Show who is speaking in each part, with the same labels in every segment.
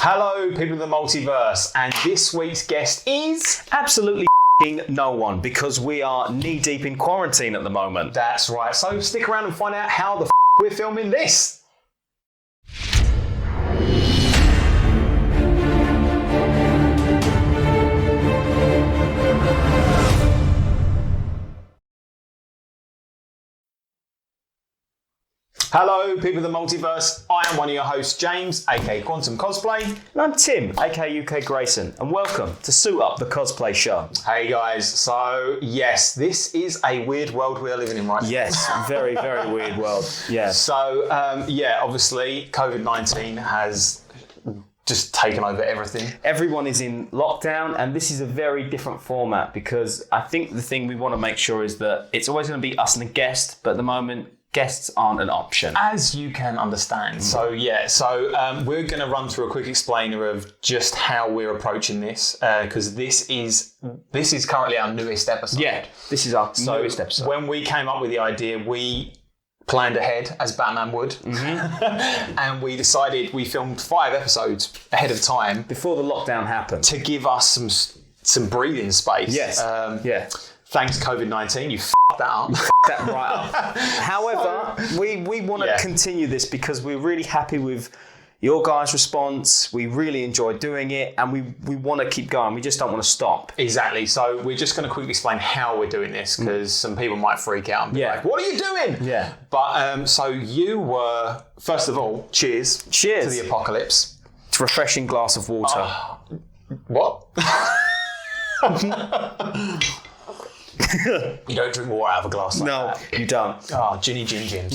Speaker 1: Hello, people of the multiverse, and this week's guest is
Speaker 2: absolutely no one, because we are knee-deep in quarantine at the moment.
Speaker 1: That's right, so stick around and find out how the we're filming this. Hello, people of the multiverse. I am one of your hosts, James, aka Quantum Cosplay.
Speaker 2: And I'm Tim, aka UK Grayson, and welcome to Suit Up the Cosplay Show.
Speaker 1: Hey guys, so yes, this is a weird world we are living in right now.
Speaker 2: Yes, very, very weird world. Yeah.
Speaker 1: So, obviously, COVID-19 has just taken over everything.
Speaker 2: Everyone is in lockdown, and this is a very different format because I think the thing we want to make sure is that it's always going to be us and a guest, but at the moment, guests aren't an option.
Speaker 1: As you can understand. So we're going to run through a quick explainer of just how we're approaching this, because this is currently our newest episode.
Speaker 2: Yeah, this is our newest episode.
Speaker 1: When we came up with the idea, we planned ahead, as Batman would, and we decided we filmed 5 episodes ahead of time.
Speaker 2: Before the lockdown happened.
Speaker 1: To give us some breathing space.
Speaker 2: Yes,
Speaker 1: Thanks COVID-19, you f***ed that up.
Speaker 2: That right up. However, we want to continue this because we're really happy with your guys' response. We really enjoy doing it, and we want to keep going. We just don't want to stop.
Speaker 1: Exactly. So we're just going to quickly explain how we're doing this, because some people might freak out and be like, what are you doing?
Speaker 2: Yeah.
Speaker 1: But so you were, first of all, cheers.
Speaker 2: Cheers.
Speaker 1: To the apocalypse.
Speaker 2: It's a refreshing glass of water.
Speaker 1: What? You don't drink water out of a glass like that.
Speaker 2: No, you don't.
Speaker 1: Oh, ginny gin.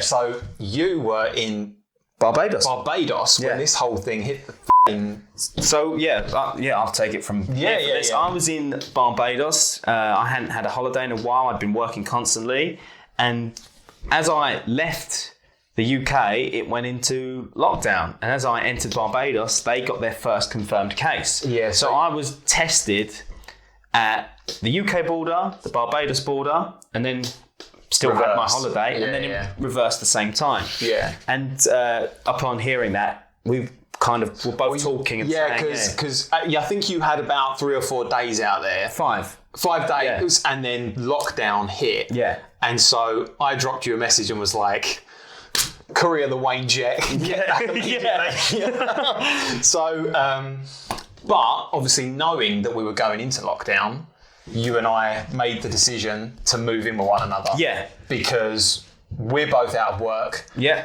Speaker 1: So you were in
Speaker 2: Barbados
Speaker 1: when this whole thing hit the
Speaker 2: So I'll take it from here. I was in Barbados. I hadn't had a holiday in a while. I'd been working constantly, and as I left the UK, it went into lockdown, and as I entered Barbados, they got their first confirmed case.
Speaker 1: Yeah.
Speaker 2: So I was tested at the UK border, the Barbados border, and then still had my holiday, and then it reversed the same time. Yeah. And upon hearing that, we kind of were both talking and saying...
Speaker 1: because I think you had about 3 or 4 days out there.
Speaker 2: 5.
Speaker 1: 5 days, and then lockdown hit.
Speaker 2: Yeah.
Speaker 1: And so I dropped you a message and was like, courier the Wayne jet. So... but obviously knowing that we were going into lockdown, you and I made the decision to move in with one another. Yeah. Because we're both out of work. Yeah.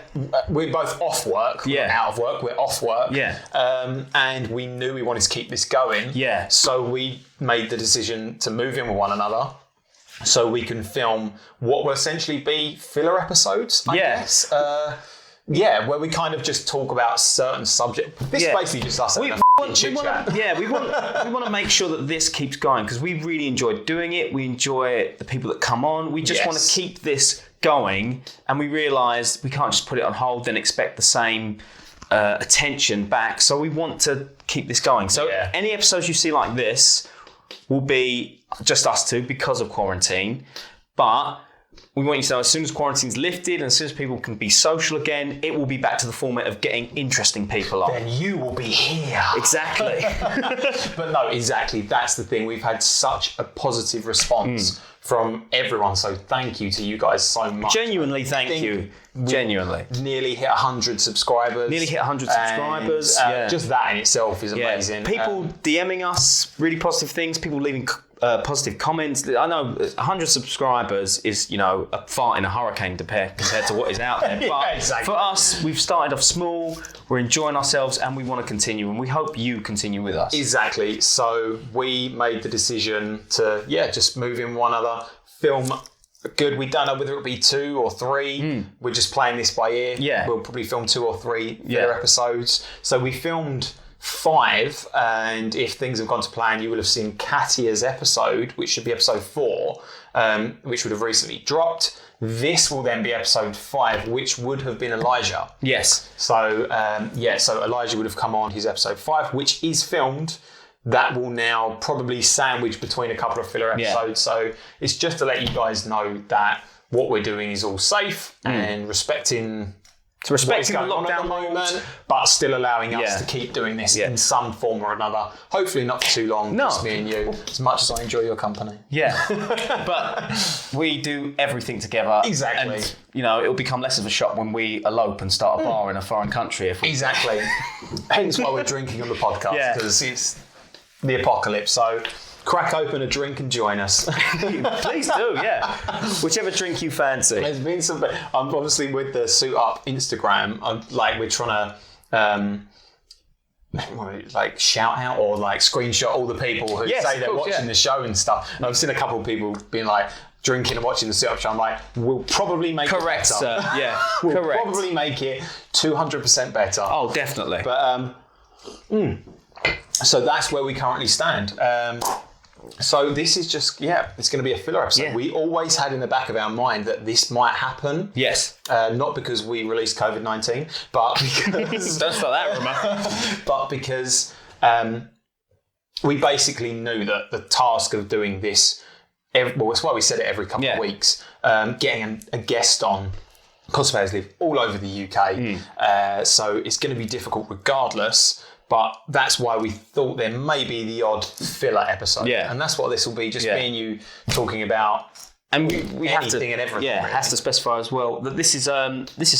Speaker 1: We're both off work. Yeah. We're out of work. We're off work. Yeah. And we knew we wanted to keep this going. Yeah. So we made the decision to move in with one another so we can film what will essentially be filler episodes, I guess. Where we kind of just talk about certain subjects. This is basically just us having a chit-chat.
Speaker 2: We want to make sure that this keeps going because we really enjoy doing it. We enjoy the people that come on. We just want to keep this going, and we realise we can't just put it on hold and expect the same attention back. So we want to keep this going. So any episodes you see like this will be just us two because of quarantine, but we want you to know as soon as quarantine's lifted and as soon as people can be social again, it will be back to the format of getting interesting people on.
Speaker 1: Then you will be here.
Speaker 2: Exactly.
Speaker 1: But no, exactly. That's the thing. We've had such a positive response from everyone. So thank you to you guys so much.
Speaker 2: Genuinely, thank you. Genuinely.
Speaker 1: Nearly hit 100 subscribers. Just that in itself is amazing.
Speaker 2: People DMing us really positive things, people leaving positive comments. I know 100 subscribers is, a fart in a hurricane compared to what is out there. But for us, we've started off small, we're enjoying ourselves, and we want to continue, and we hope you continue with us.
Speaker 1: Exactly. So we made the decision to, just move in one other, film good. We don't know whether it'll be 2 or 3. We're just playing this by ear. Yeah. We'll probably film 2 or 3 episodes. So we filmed 5, and if things have gone to plan, you will have seen Katia's episode, which should be episode 4, which would have recently dropped. This will then be episode 5, which would have been Elijah.
Speaker 2: Yes.
Speaker 1: So so Elijah would have come on his episode 5, which is filmed. That will now probably sandwich between a couple of filler episodes. So it's just to let you guys know that what we're doing is all safe and respecting
Speaker 2: So respecting the
Speaker 1: what is going on at the
Speaker 2: lockdown
Speaker 1: moment, but still allowing us to keep doing this in some form or another. Hopefully not for too long, just me and you, as much as I enjoy your company.
Speaker 2: Yeah. But we do everything together.
Speaker 1: Exactly.
Speaker 2: And, you know, it'll become less of a shock when we elope and start a bar in a foreign country.
Speaker 1: Exactly. Hence why we're drinking on the podcast, because it's the apocalypse. So crack open a drink and join us.
Speaker 2: Please do, yeah. Whichever drink you fancy.
Speaker 1: There's been some. I'm obviously with the Suit Up Instagram. We're trying to shout out or screenshot all the people who say they're watching the show and stuff. And I've seen a couple of people being drinking and watching the Suit Up show. I'm like, we'll probably make it better.
Speaker 2: Sir. Yeah,
Speaker 1: we'll probably make it 200% better.
Speaker 2: Oh, definitely.
Speaker 1: But so that's where we currently stand. So this is just, it's going to be a filler episode. Yeah. We always had in the back of our mind that this might happen.
Speaker 2: Yes.
Speaker 1: Not because we released COVID-19, but because...
Speaker 2: Don't start that rumor.
Speaker 1: But because we basically knew that the task of doing this, that's why we said it every couple of weeks, getting a guest on. Cosplayers live all over the UK, so it's going to be difficult regardless. But that's why we thought there may be the odd filler episode. Yeah. And that's what this will be, just me and you talking about
Speaker 2: and we have to,
Speaker 1: and everything.
Speaker 2: Yeah, really. Has to specify as well that this is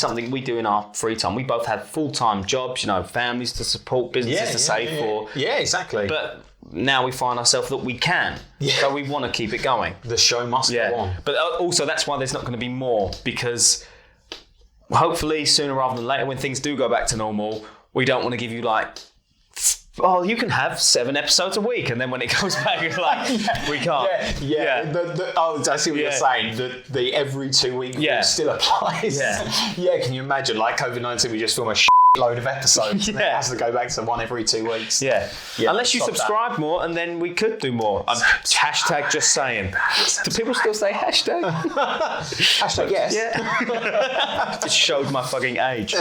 Speaker 2: something we do in our free time. We both have full-time jobs, families to support, businesses to save for.
Speaker 1: Yeah, exactly.
Speaker 2: But now we find ourselves that we can. Yeah. So we want to keep it going.
Speaker 1: The show must go on.
Speaker 2: But also that's why there's not going to be more, because hopefully sooner rather than later when things do go back to normal, we don't want to give you you can have 7 episodes a week, and then when it goes back, it's we can't.
Speaker 1: I see what you're saying. The every 2 week rule still applies. Yeah, can you imagine? COVID-19, we just film a load of episodes, and it has to go back to 1 every 2 weeks.
Speaker 2: Yeah. Unless you subscribe more, and then we could do more. Hashtag just saying. Do people still say hashtag?
Speaker 1: Hashtag yes.
Speaker 2: Yeah. Just showed my fucking age.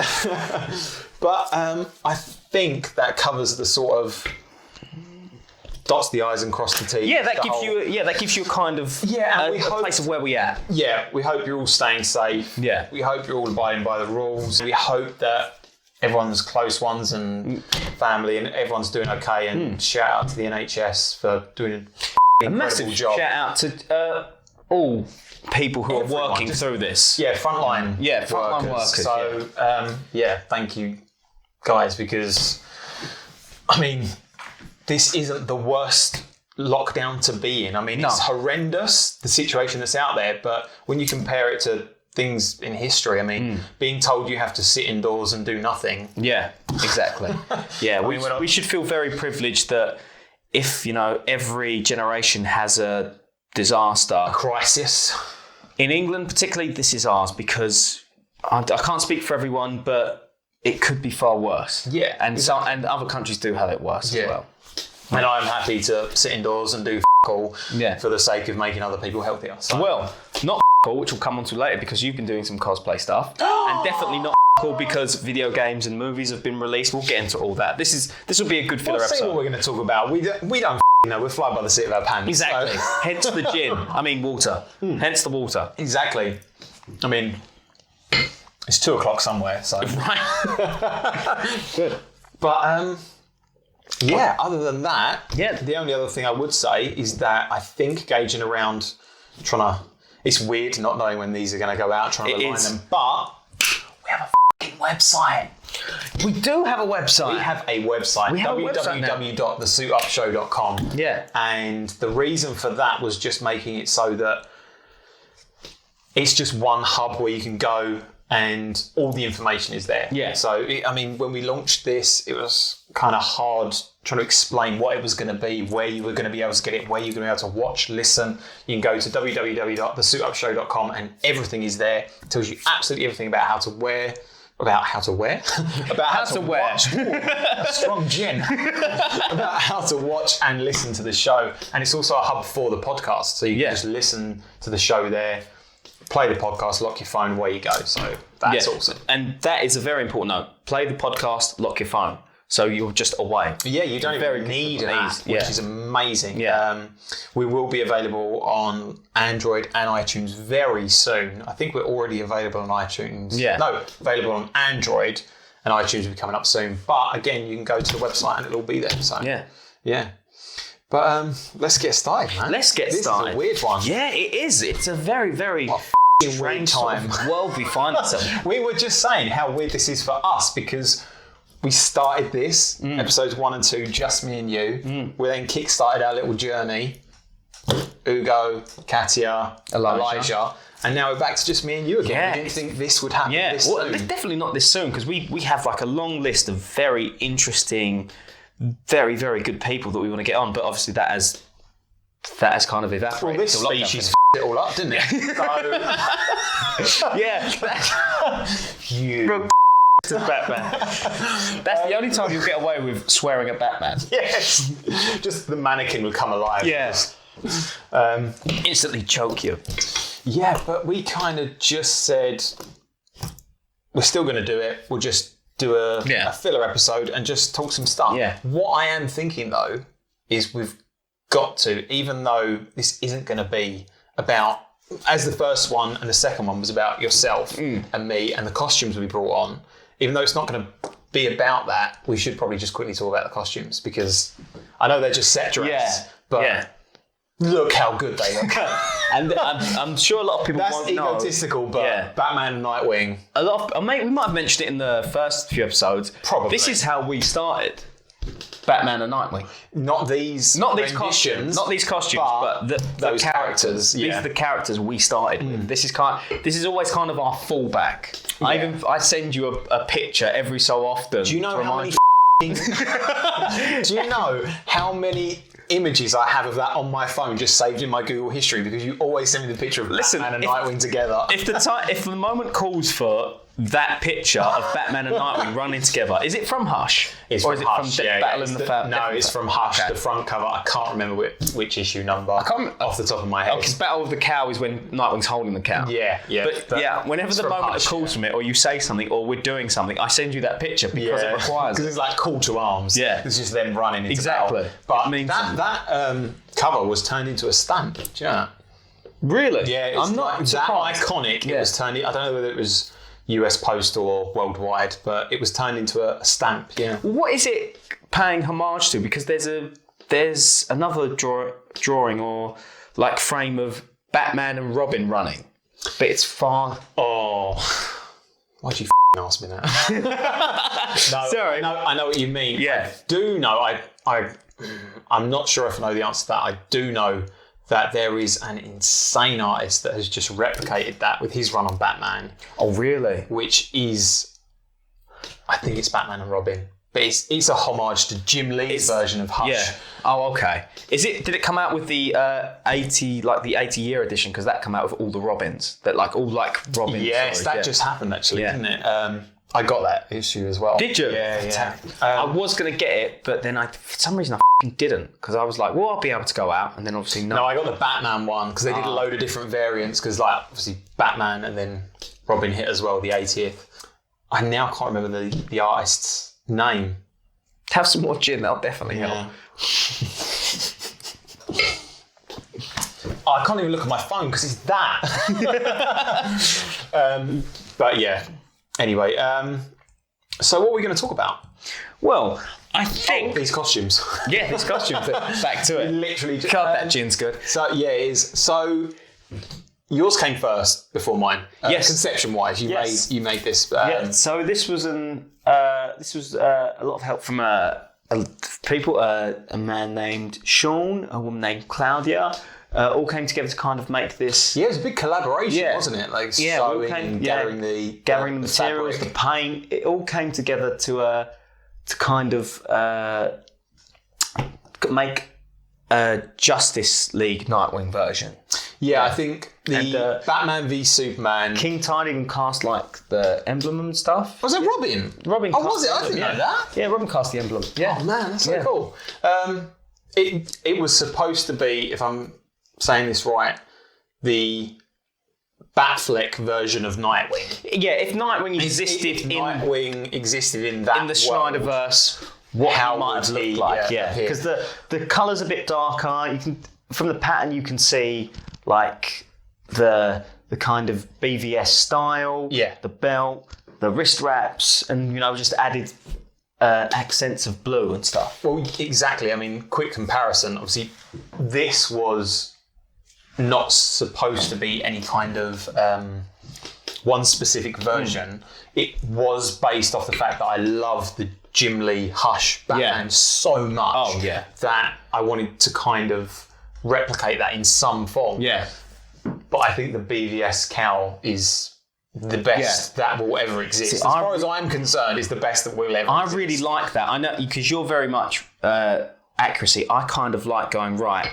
Speaker 1: But I think that covers the sort of dots the I's and cross the T's.
Speaker 2: Yeah, that gives you a kind of a place of where we at.
Speaker 1: Yeah, we hope you're all staying safe.
Speaker 2: Yeah.
Speaker 1: We hope you're all abiding by the rules. We hope that everyone's close ones and family and everyone's doing okay. And shout out to the NHS for doing an incredible job.
Speaker 2: Shout out to all people who are working through this.
Speaker 1: Yeah, frontline.
Speaker 2: Yeah, frontline workers.
Speaker 1: So, thank you, guys, because, this isn't the worst lockdown to be in. It's horrendous, the situation that's out there, but when you compare it to things in history, being told you have to sit indoors and do nothing.
Speaker 2: Yeah, exactly. Yeah, we should feel very privileged that if, every generation has a disaster.
Speaker 1: A crisis.
Speaker 2: In England particularly, this is ours because I can't speak for everyone, but it could be far worse. Yeah. And other countries do have it worse as well.
Speaker 1: And I'm happy to sit indoors and do all for the sake of making other people healthier. So.
Speaker 2: Well, not all, which we'll come on to later because you've been doing some cosplay stuff. And definitely not all because video games and movies have been released. We'll get into all that. This will be a good filler episode.
Speaker 1: See what we're going to talk about. We don't know. We're flying by the seat of our pants.
Speaker 2: Exactly. So. Hence the gin. Water. Hence the water.
Speaker 1: Exactly. It's 2:00 somewhere, so.
Speaker 2: Right. Good.
Speaker 1: But, other than that, the only other thing I would say is that I think gauging around it's weird not knowing when these are going to go out, trying to align them, but we have a fucking website.
Speaker 2: We do have a website.
Speaker 1: We have a website.
Speaker 2: We have
Speaker 1: www.thesuitupshow.com.
Speaker 2: Yeah.
Speaker 1: And the reason for that was just making it so that it's just one hub where you can go and all the information is there.
Speaker 2: Yeah.
Speaker 1: So, when we launched this, it was kind of hard trying to explain what it was going to be, where you were going to be able to get it, where you're going to be able to watch, listen. You can go to www.thesuitupshow.com and everything is there. It tells you absolutely everything about how to wear, about how to watch. A strong gin. About how to watch and listen to the show. And it's also a hub for the podcast. So you can just listen to the show there. Play the podcast, lock your phone, away you go. So that's awesome.
Speaker 2: And that is a very important note. Play the podcast, lock your phone. So you're just away.
Speaker 1: Yeah, you don't even need an app, which is amazing. We will be available on Android and iTunes very soon. I think we're already available on iTunes. No, available on Android, and iTunes will be coming up soon. But again, you can go to the website and it'll be there. So yeah. But let's get started, man.
Speaker 2: Let's get started.
Speaker 1: This is a weird one.
Speaker 2: Yeah, it is. It's a very, very strange time world we find ourselves.
Speaker 1: We were just saying how weird this is for us because we started this, episodes 1 and 2, just me and you. We then kick-started our little journey. Ugo, Katia, Elijah. And now we're back to just me and you again.
Speaker 2: Yeah.
Speaker 1: We didn't think this would happen this soon.
Speaker 2: Definitely not this soon, because we have like a long list of very interesting, very, very good people that we want to get on. But obviously that has kind of evaporated.
Speaker 1: Well, this species it all up, didn't it? So...
Speaker 2: you... to Batman. That's the only time you'll get away with swearing at Batman.
Speaker 1: Yes. Just the mannequin would come alive.
Speaker 2: Yes. Instantly choke you.
Speaker 1: Yeah, but we kind of just said we're still going to do it. We'll just do a filler episode and just talk some stuff.
Speaker 2: Yeah.
Speaker 1: What I am thinking though is we've got to, even though this isn't going to be about, as the first one and the second one was about yourself and me and the costumes we brought on, even though it's not going to be about that, we should probably just quickly talk about the costumes because I know they're just set dress, but look how good they look.
Speaker 2: And I'm sure a lot of people won't know.
Speaker 1: That's egotistical, but Batman and Nightwing.
Speaker 2: We might have mentioned it in the first few episodes.
Speaker 1: Probably.
Speaker 2: This is how we started Batman and Nightwing.
Speaker 1: Not these
Speaker 2: costumes, but those characters. These are the characters we started with. This is always kind of our fallback. Yeah. I send you a picture every so often.
Speaker 1: Do you know how many images I have of that on my phone just saved in my Google history because you always send me the picture of Batman and Nightwing together.
Speaker 2: If the moment calls for that picture of Batman and Nightwing running together, is it from Hush?
Speaker 1: It's
Speaker 2: or
Speaker 1: from
Speaker 2: is
Speaker 1: Hush,
Speaker 2: it from Battle in the Family?
Speaker 1: No, it's from Hush. Okay. The front cover, I can't remember which issue number off the top of my head.
Speaker 2: Because Battle of the Cow is when Nightwing's holding the cow.
Speaker 1: Yeah.
Speaker 2: But whenever the moment calls from it, or you say something, or we're doing something, I send you that picture because it requires it.
Speaker 1: Because it's like call to arms.
Speaker 2: Yeah.
Speaker 1: It's just them running into battle. But that cover was turned into a stamp. Do you know that?
Speaker 2: Really?
Speaker 1: Yeah. I'm not that iconic. It was turned. I don't know whether it was US Postal or worldwide, but it was turned into a stamp. Yeah.
Speaker 2: What is it paying homage to? Because there's another drawing or like frame of Batman and Robin running, but it's far.
Speaker 1: Oh, why'd you ask me that? No,
Speaker 2: sorry.
Speaker 1: I know what you mean.
Speaker 2: Yeah.
Speaker 1: I do know. I'm not sure if I know the answer to that. I do know that there is an insane artist that has just replicated that with his run on Batman.
Speaker 2: Oh, really?
Speaker 1: Which is, I think it's Batman and Robin. But it's a homage to Jim Lee's version of Hush.
Speaker 2: Yeah. Oh, okay. Did it come out with the 80-year edition? Because that came out with all the Robins. That all Robin.
Speaker 1: Yes, that just happened actually, didn't it? I got that issue as well.
Speaker 2: Did you?
Speaker 1: Yeah.
Speaker 2: I was going to get it, but then for some reason I didn't, because I was like, well, I'll be able to go out, and then obviously no.
Speaker 1: No, I got the Batman one because they did a load of different variants. Because obviously Batman and then Robin hit as well, the 80th. I now can't remember the artist's name.
Speaker 2: Have some more gin, that'll definitely help.
Speaker 1: I can't even look at my phone because it's that. But yeah. Anyway, so what are we going to talk about?
Speaker 2: Well, I think...
Speaker 1: these costumes.
Speaker 2: Yeah, these costumes. Back to it.
Speaker 1: Literally.
Speaker 2: God, that gin's good.
Speaker 1: So, yeah, it is. So, yours came first before mine.
Speaker 2: Yes.
Speaker 1: Conception-wise, you made this.
Speaker 2: So this was a lot of help from people. A man named Sean, a woman named Claudia. All came together to kind of make this.
Speaker 1: Yeah, it was a big collaboration, wasn't it? Like sewing and gathering the
Speaker 2: materials, the paint. It all came together to kind of make a Justice League Nightwing version.
Speaker 1: Yeah, I think the Batman v Superman.
Speaker 2: King Tide even cast like the emblem and stuff.
Speaker 1: Was it Robin?
Speaker 2: Robin.
Speaker 1: Oh, was it? I didn't know that.
Speaker 2: Yeah, Robin cast the emblem. Yeah.
Speaker 1: Oh man, that's so cool. It was supposed to be, if I'm saying this right, the Batfleck version of Nightwing.
Speaker 2: Yeah, if Nightwing existed
Speaker 1: existed in that
Speaker 2: in the Snyderverse, what
Speaker 1: how
Speaker 2: he might have
Speaker 1: would he,
Speaker 2: looked like.
Speaker 1: yeah, appear.
Speaker 2: Because the colour's a bit darker. You can, from the pattern, you can see like the kind of BVS style, the belt, the wrist wraps, and just added accents of blue and stuff.
Speaker 1: Well, exactly. I mean, quick comparison. Obviously, this was not supposed to be any kind of one specific version. It was based off the fact that I love the Jim Lee Hush Batman so much that I wanted to kind of replicate that in some form.
Speaker 2: Yeah.
Speaker 1: But I think the BVS cowl is the best that will ever exist. As far as I'm concerned, is the best that will ever exist.
Speaker 2: Really like that. I know, because you're very much accuracy. I kind of like going, right,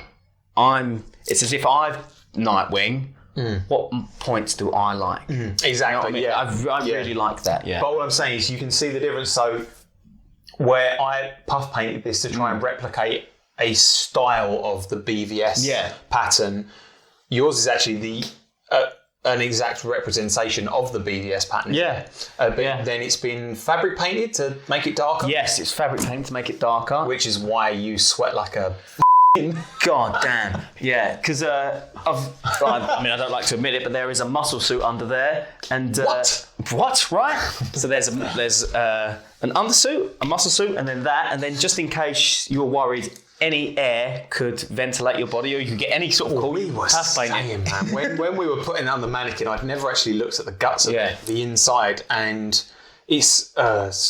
Speaker 2: it's as if I've Nightwing. What points do I like?
Speaker 1: Exactly.
Speaker 2: You know what I mean? I really like that, yeah.
Speaker 1: But what I'm saying is you can see the difference. So where I puff painted this to try and replicate a style of the BVS pattern, yours is actually an exact representation of the BVS pattern. But then it's been fabric painted to make it darker.
Speaker 2: Yes, it's fabric painted to make it darker.
Speaker 1: Which is why you sweat like a
Speaker 2: God damn. Yeah, because I don't like to admit it, but there is a muscle suit under there. And what? Right? So there's an undersuit, a muscle suit, and then that, and then just in case you were worried any air could ventilate your body, or you could get any sort of cool.
Speaker 1: We were saying, man, when we were putting on the mannequin, I'd never actually looked at the guts of it, the inside, and it's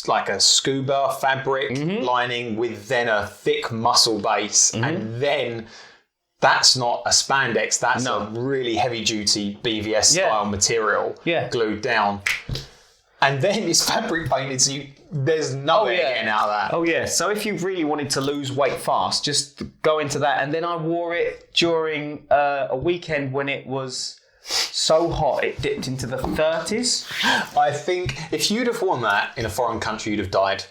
Speaker 1: like a scuba fabric lining with then a thick muscle base, and then that's not a spandex, that's a really heavy duty BVS style material glued down. And then it's fabric painted, so there's no air getting out of that.
Speaker 2: Oh yeah, so if you really wanted to lose weight fast, just go into that. And then I wore it during a weekend when it was so hot it dipped into the 30s.
Speaker 1: I think if you'd have worn that in a foreign country, you'd have died.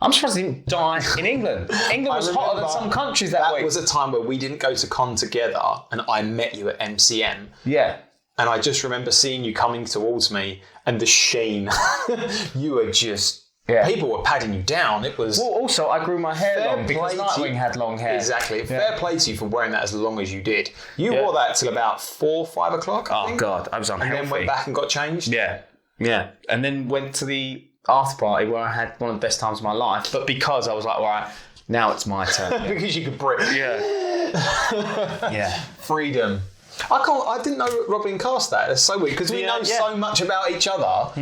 Speaker 2: I'm surprised it didn't die in England. England was hotter than some countries that week.
Speaker 1: That was a time where we didn't go to con together, and I met you at MCM.
Speaker 2: Yeah.
Speaker 1: And I just remember seeing you coming towards me and the sheen. You were just... People were patting you down. It was...
Speaker 2: Well, also, I grew my hair long because Nightwing had long hair.
Speaker 1: Exactly. Fair play to you for wearing that as long as you did. You wore that till about 4, 5 o'clock, I think.
Speaker 2: Oh, God. I was unhealthy.
Speaker 1: And then went back and got changed?
Speaker 2: Yeah. Yeah. And then went to the after party where I had one of the best times of my life. But because I was like, all right, now it's my turn.
Speaker 1: Because you could breathe.
Speaker 2: Yeah.
Speaker 1: Freedom. I didn't know Robin cast that. That's so weird because we know so much about each other.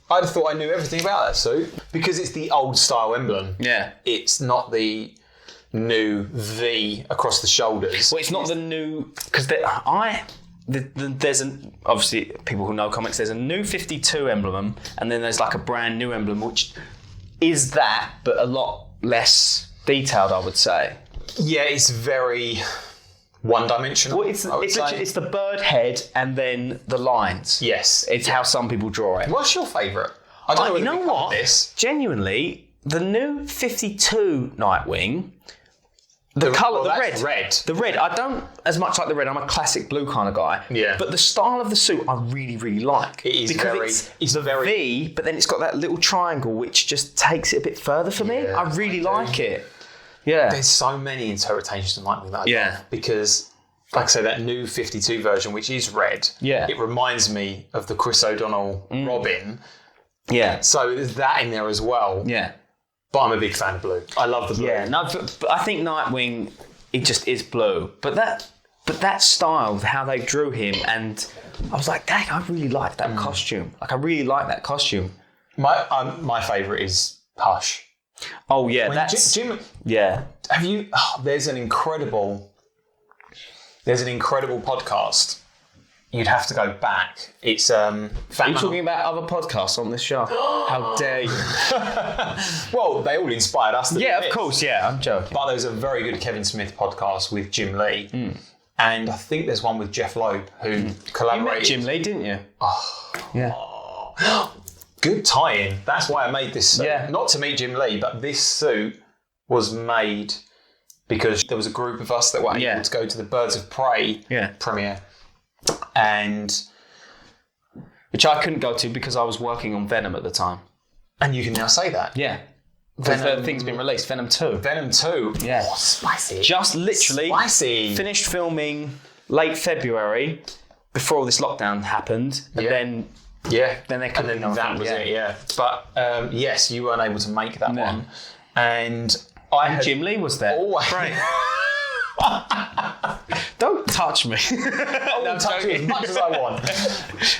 Speaker 1: I'd have thought I knew everything about that suit because it's the old style emblem. Yeah. It's not the new V across the shoulders.
Speaker 2: Well, it's not the new because there's obviously people who know comics. There's a new 52 emblem, and then there's like a brand new emblem, which is that, but a lot less detailed, I would say.
Speaker 1: Yeah, it's very one-dimensional.
Speaker 2: Well, it's the bird head and then the lines.
Speaker 1: Yes,
Speaker 2: it's how some people draw it.
Speaker 1: What's your favourite? I don't know.
Speaker 2: You know what? Genuinely, the new 52 Nightwing. The colour, the red. I don't as much like the red. I'm a classic blue kind of guy. Yeah. But the style of the suit, I really, really like.
Speaker 1: It is
Speaker 2: because it's the V, but then it's got that little triangle, which just takes it a bit further for me. I really like it. Yeah.
Speaker 1: There's so many interpretations of Nightwing that I love. Because, like I say, that new 52 version, which is red, it reminds me of the Chris O'Donnell Robin. Yeah. So there's that in there as well. Yeah. But I'm a big fan of blue. I love the blue.
Speaker 2: Yeah, no, but I think Nightwing, it just is blue. But that style, how they drew him, and I was like, dang, I really like that costume. Like, I really like that costume.
Speaker 1: My favourite is Hush.
Speaker 2: Oh yeah, that's
Speaker 1: Jim. Yeah. Have you? Oh, there's an incredible podcast. You'd have to go back. It's
Speaker 2: Are you talking about other podcasts on this show? How dare you?
Speaker 1: Well, they all inspired us.
Speaker 2: Yeah, of course. Yeah, I'm joking.
Speaker 1: But there's a very good Kevin Smith podcast with Jim Lee, and I think there's one with Jeff Loeb who collaborated.
Speaker 2: You met Jim Lee, didn't you?
Speaker 1: Oh, yeah. Good tie-in. That's why I made this suit. Yeah. Not to meet Jim Lee, but this suit was made because there was a group of us that were able to go to the Birds of Prey premiere. And
Speaker 2: which I couldn't go to because I was working on Venom at the time.
Speaker 1: And you can now say that.
Speaker 2: Yeah. The thing's been released, Venom 2.
Speaker 1: Venom 2.
Speaker 2: Yeah.
Speaker 1: Oh, spicy.
Speaker 2: Just literally finished filming late February before all this lockdown happened. And then there couldn't be
Speaker 1: that was it, yeah. But yes, you weren't able to make that one. And
Speaker 2: Jim Lee was there.
Speaker 1: Great.
Speaker 2: Don't touch me.
Speaker 1: I'll touch you as much as I want.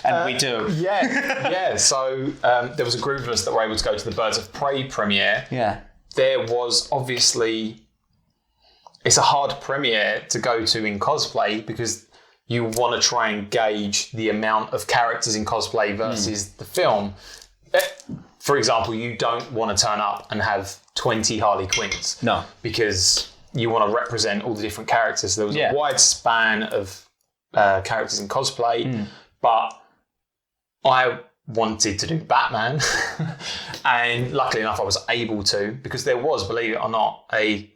Speaker 2: And we do.
Speaker 1: Yeah. So there was a group of us that were able to go to the Birds of Prey premiere.
Speaker 2: Yeah.
Speaker 1: There was obviously... It's a hard premiere to go to in cosplay because you want to try and gauge the amount of characters in cosplay versus the film. For example, you don't want to turn up and have 20 Harley Quinns. No. Because you want to represent all the different characters. There was a wide span of characters in cosplay, but I wanted to do Batman. And luckily enough, I was able to, because there was, believe it or not, a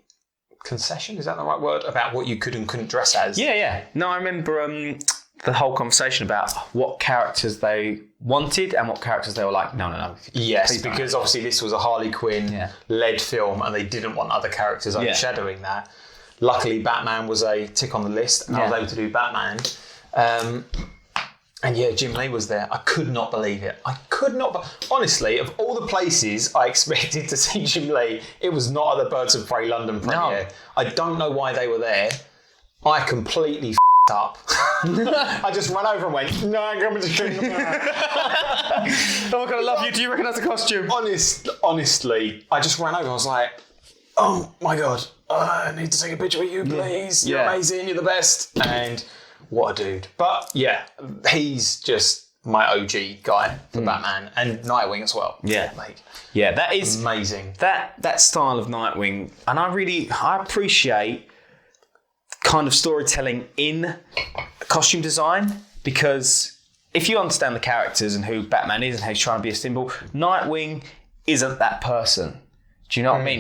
Speaker 1: concession, is that the right word, about what you could and couldn't dress as.
Speaker 2: Yeah. No, I remember the whole conversation about what characters they wanted and what characters they were like, no.
Speaker 1: Yes, because obviously this was a Harley Quinn led film and they didn't want other characters overshadowing that. Luckily, Batman was a tick on the list and I was able to do Batman. And Jim Lee was there. I could not believe it. Honestly, of all the places I expected to see Jim Lee, it was not at the Birds of Prey London premiere. No. I don't know why they were there. I completely f***ed up. I just ran over and went, no, I'm going to shoot them.
Speaker 2: Oh, God, I love you. Do you recognise the costume?
Speaker 1: Honestly, I just ran over and I was like, oh, my God, I need to take a picture with you, please. You're amazing. You're the best. And... what a dude. But yeah, he's just my OG guy for Batman and Nightwing as well.
Speaker 2: Yeah. That is
Speaker 1: amazing.
Speaker 2: That style of Nightwing, and I appreciate kind of storytelling in costume design, because if you understand the characters and who Batman is and how he's trying to be a symbol, Nightwing isn't that person. Do you know what I mean?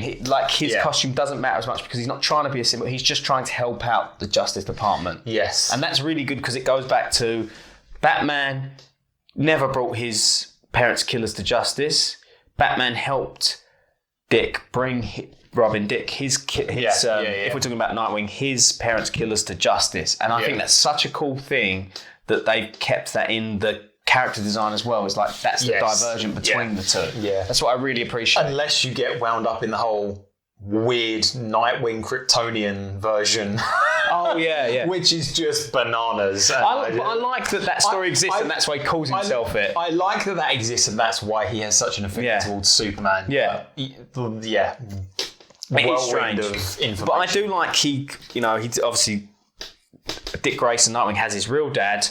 Speaker 2: His costume doesn't matter as much because he's not trying to be a symbol. He's just trying to help out the Justice Department.
Speaker 1: Yes.
Speaker 2: And that's really good because it goes back to Batman never brought his parents' killers to justice. Batman helped Dick bring Robin Dick, if we're talking about Nightwing, his parents' killers to justice. And I think that's such a cool thing that they've kept that in the character design as well. Is like that's the divergent between the two. Yeah, that's what I really appreciate.
Speaker 1: Unless you get wound up in the whole weird Nightwing Kryptonian version.
Speaker 2: Oh yeah.
Speaker 1: Which is just bananas.
Speaker 2: I like that story exists, and that's why he calls himself it.
Speaker 1: I like that exists, and that's why he has such an affinity towards Superman.
Speaker 2: Yeah.
Speaker 1: It is strange.
Speaker 2: But I do like he obviously Dick Grayson Nightwing has his real dad,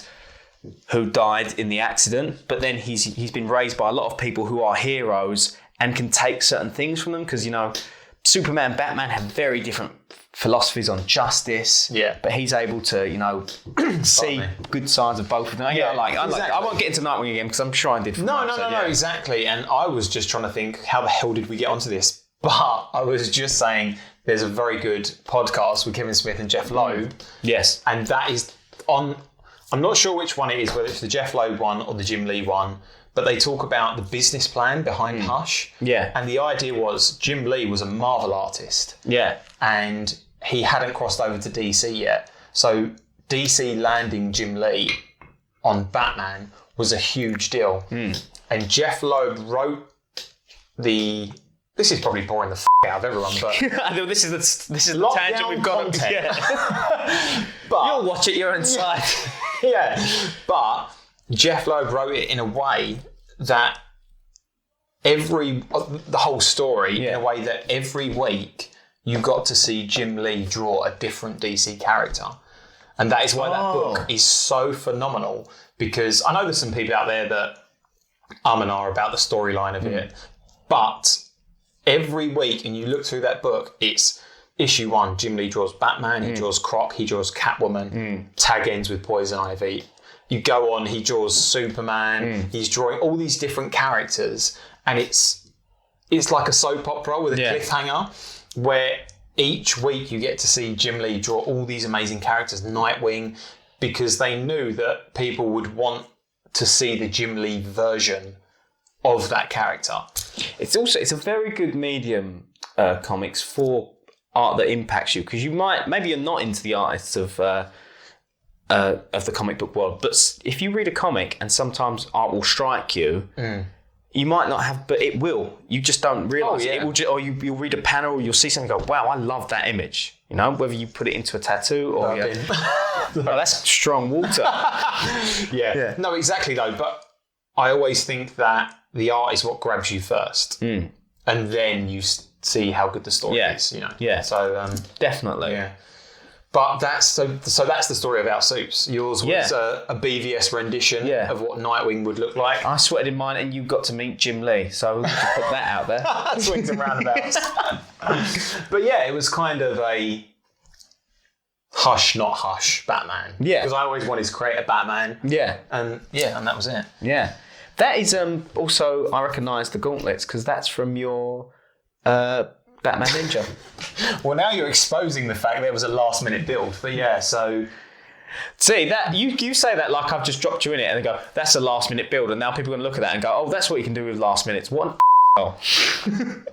Speaker 2: who died in the accident, but then he's been raised by a lot of people who are heroes and can take certain things from them, because Superman and Batman have very different philosophies on justice. Yeah, but he's able to see good sides of both of them. I won't get into Nightwing again because I'm sure I did.
Speaker 1: No, exactly. And I was just trying to think, how the hell did we get onto this? But I was just saying, there's a very good podcast with Kevin Smith and Jeff Loeb.
Speaker 2: Yes,
Speaker 1: and that is on. I'm not sure which one it is, whether it's the Jeff Loeb one or the Jim Lee one, but they talk about the business plan behind Hush.
Speaker 2: Yeah.
Speaker 1: And the idea was Jim Lee was a Marvel artist.
Speaker 2: Yeah.
Speaker 1: And he hadn't crossed over to DC yet. So DC landing Jim Lee on Batman was a huge deal. And Jeff Loeb wrote this is probably boring the out of everyone, but
Speaker 2: this is the tangent we've got. But you'll watch it your own side.
Speaker 1: But Jeff Loeb wrote it in a way that the whole story in a way that every week you got to see Jim Lee draw a different DC character, and that is why that book is so phenomenal. Because I know there's some people out there that and ah about the storyline of it, but every week, and you look through that book, it's issue 1, Jim Lee draws Batman, he draws Croc, he draws Catwoman, tag ends with Poison Ivy. You go on, he draws Superman, he's drawing all these different characters, and it's like a soap opera with a cliffhanger, where each week you get to see Jim Lee draw all these amazing characters, Nightwing, because they knew that people would want to see the Jim Lee version of that character.
Speaker 2: It's a very good medium, comics, for art that impacts you, because maybe you're not into the artists of the comic book world, but if you read a comic and sometimes art will strike you, you might not have, but it will. You just don't realise it. Will or you'll read a panel, or you'll see something and go, wow, I love that image. You know, whether you put it into a tattoo or... oh, that's strong water.
Speaker 1: yeah. No, exactly though. But I always think that the art is what grabs you first. And then you see how good the story is, you know.
Speaker 2: Yeah.
Speaker 1: So,
Speaker 2: definitely.
Speaker 1: Yeah. But that's that's the story of our suits. Yours was a BVS rendition of what Nightwing would look like.
Speaker 2: I sweated in mine, and you got to meet Jim Lee, so we'll just put that out there.
Speaker 1: Swings and roundabouts. But yeah, it was kind of a hush, not hush Batman. Yeah, because I always wanted to create a Batman. Yeah, and that was it.
Speaker 2: Yeah, that is also I recognise the gauntlets, because that's from your. Batman Ninja.
Speaker 1: Well, now you're exposing the fact that it was a last minute build. But yeah, so...
Speaker 2: See, that you say that like I've just dropped you in it, and they go, that's a last minute build, and now people are going to look at that and go, oh, that's what you can do with last minutes. What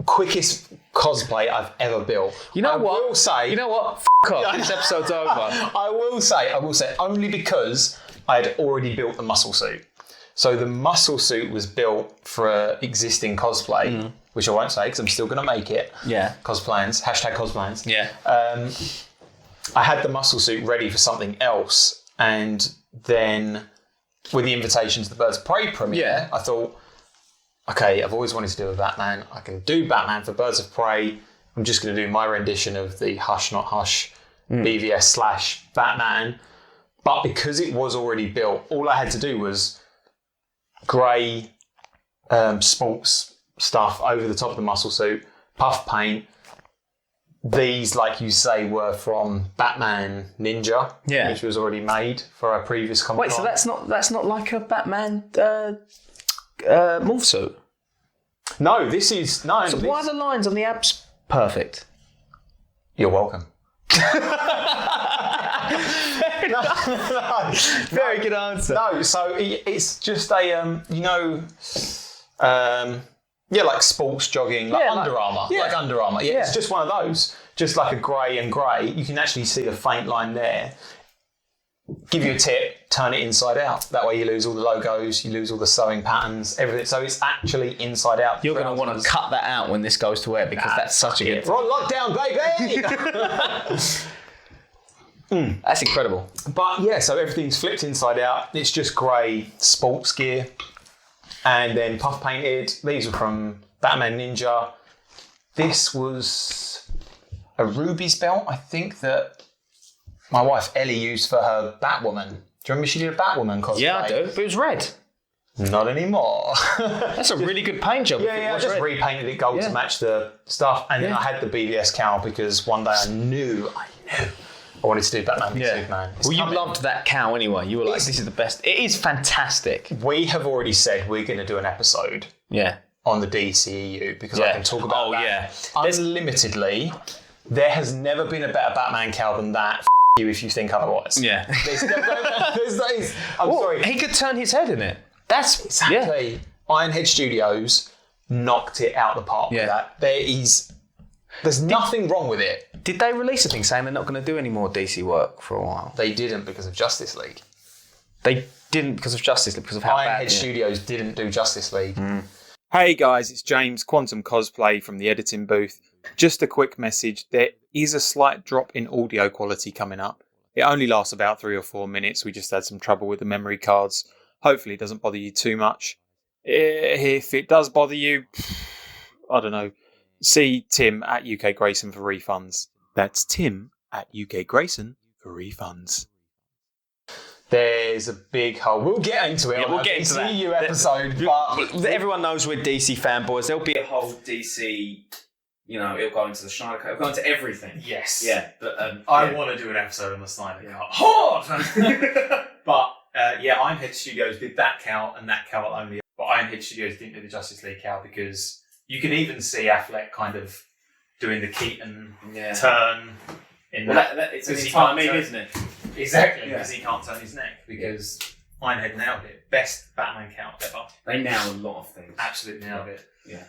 Speaker 1: quickest cosplay I've ever built.
Speaker 2: You know what?
Speaker 1: I will say...
Speaker 2: You know what? F*** off. This episode's over.
Speaker 1: I will say, only because I had already built the muscle suit. So the muscle suit was built for an existing cosplay, which I won't say because I'm still going to make it. Yeah. Cosplayans. #cosplayans. Yeah. I had the muscle suit ready for something else, and then with the invitation to the Birds of Prey premiere, I thought, okay, I've always wanted to do a Batman. I can do Batman for Birds of Prey. I'm just going to do my rendition of the Hush Not Hush BVS / Batman. But because it was already built, all I had to do was grey sports stuff over the top of the muscle suit, puff paint. These, like you say, were from Batman Ninja, which was already made for our previous comic.
Speaker 2: Wait, so that's not like a Batman morph suit?
Speaker 1: No, this is no.
Speaker 2: So why are the lines on the abs perfect?
Speaker 1: You're welcome.
Speaker 2: Very good answer.
Speaker 1: No, so it's just a like sports jogging, like Under Armour. Like Under Armour. Yeah, it's just one of those. Just like a grey and grey. You can actually see a faint line there. Give you a tip, turn it inside out. That way you lose all the logos, you lose all the sewing patterns, everything. So it's actually inside out.
Speaker 2: You're going to want to cut that out when this goes to air, because that's such a good...
Speaker 1: We're on lockdown, baby!
Speaker 2: That's incredible.
Speaker 1: But yeah, so everything's flipped inside out. It's just grey sports gear. And then puff painted. These were from Batman Ninja. This was a Ruby's belt, I think, that my wife Ellie used for her Batwoman. Do you remember she did a Batwoman cosplay?
Speaker 2: Yeah, I do. But it was red.
Speaker 1: Not anymore.
Speaker 2: That's a really good paint job.
Speaker 1: Yeah, I just repainted it gold to match the stuff. And then I had the BVS cowl because one day I knew I wanted to do Batman v Superman.
Speaker 2: Well, you loved that cow anyway. You were like, this is the best. It is fantastic.
Speaker 1: We have already said we're going to do an episode on the DCEU because I can talk about that unlimitedly. There has never been a better Batman cowl than that. You if you think otherwise. Yeah. I'm sorry.
Speaker 2: He could turn his head in it. That's
Speaker 1: exactly. Yeah. Ironhead Studios knocked it out the park with that. There's nothing wrong with it.
Speaker 2: Did they release a thing saying they're not going to do any more DC work for a while?
Speaker 1: They didn't because of Justice League.
Speaker 2: They didn't because of Justice League, because of how bad...
Speaker 1: Ironhead Studios didn't do Justice League.
Speaker 3: Hey guys, it's James, Quantum Cosplay from the editing booth. Just a quick message, there is a slight drop in audio quality coming up. It only lasts about 3 or 4 minutes. We just had some trouble with the memory cards. Hopefully it doesn't bother you too much. If it does bother you, I don't know, see Tim at UK Grayson for refunds. That's Tim at UK Grayson for refunds.
Speaker 1: There's a big hole. We'll get into it.
Speaker 2: We'll get into that.
Speaker 1: DCU episode, but
Speaker 2: everyone knows we're DC fanboys. There'll be a whole DC. You know, it'll go into the Snyder Cut. It'll go into everything.
Speaker 1: Yes.
Speaker 2: Yeah, but
Speaker 1: I want to do an episode on the Snyder Cut. Hard. But Ironhead Studios did that cowl and that cowl only. But Ironhead Studios didn't do the Justice League cowl because you can even see Affleck kind of doing the Keaton turn.
Speaker 2: It's an entire meme, isn't it?
Speaker 1: Exactly, because he can't turn his neck, because Ironhead nailed it. Best Batman cowl ever.
Speaker 2: They nail a lot of things.
Speaker 1: Absolutely nailed it.
Speaker 2: Yeah.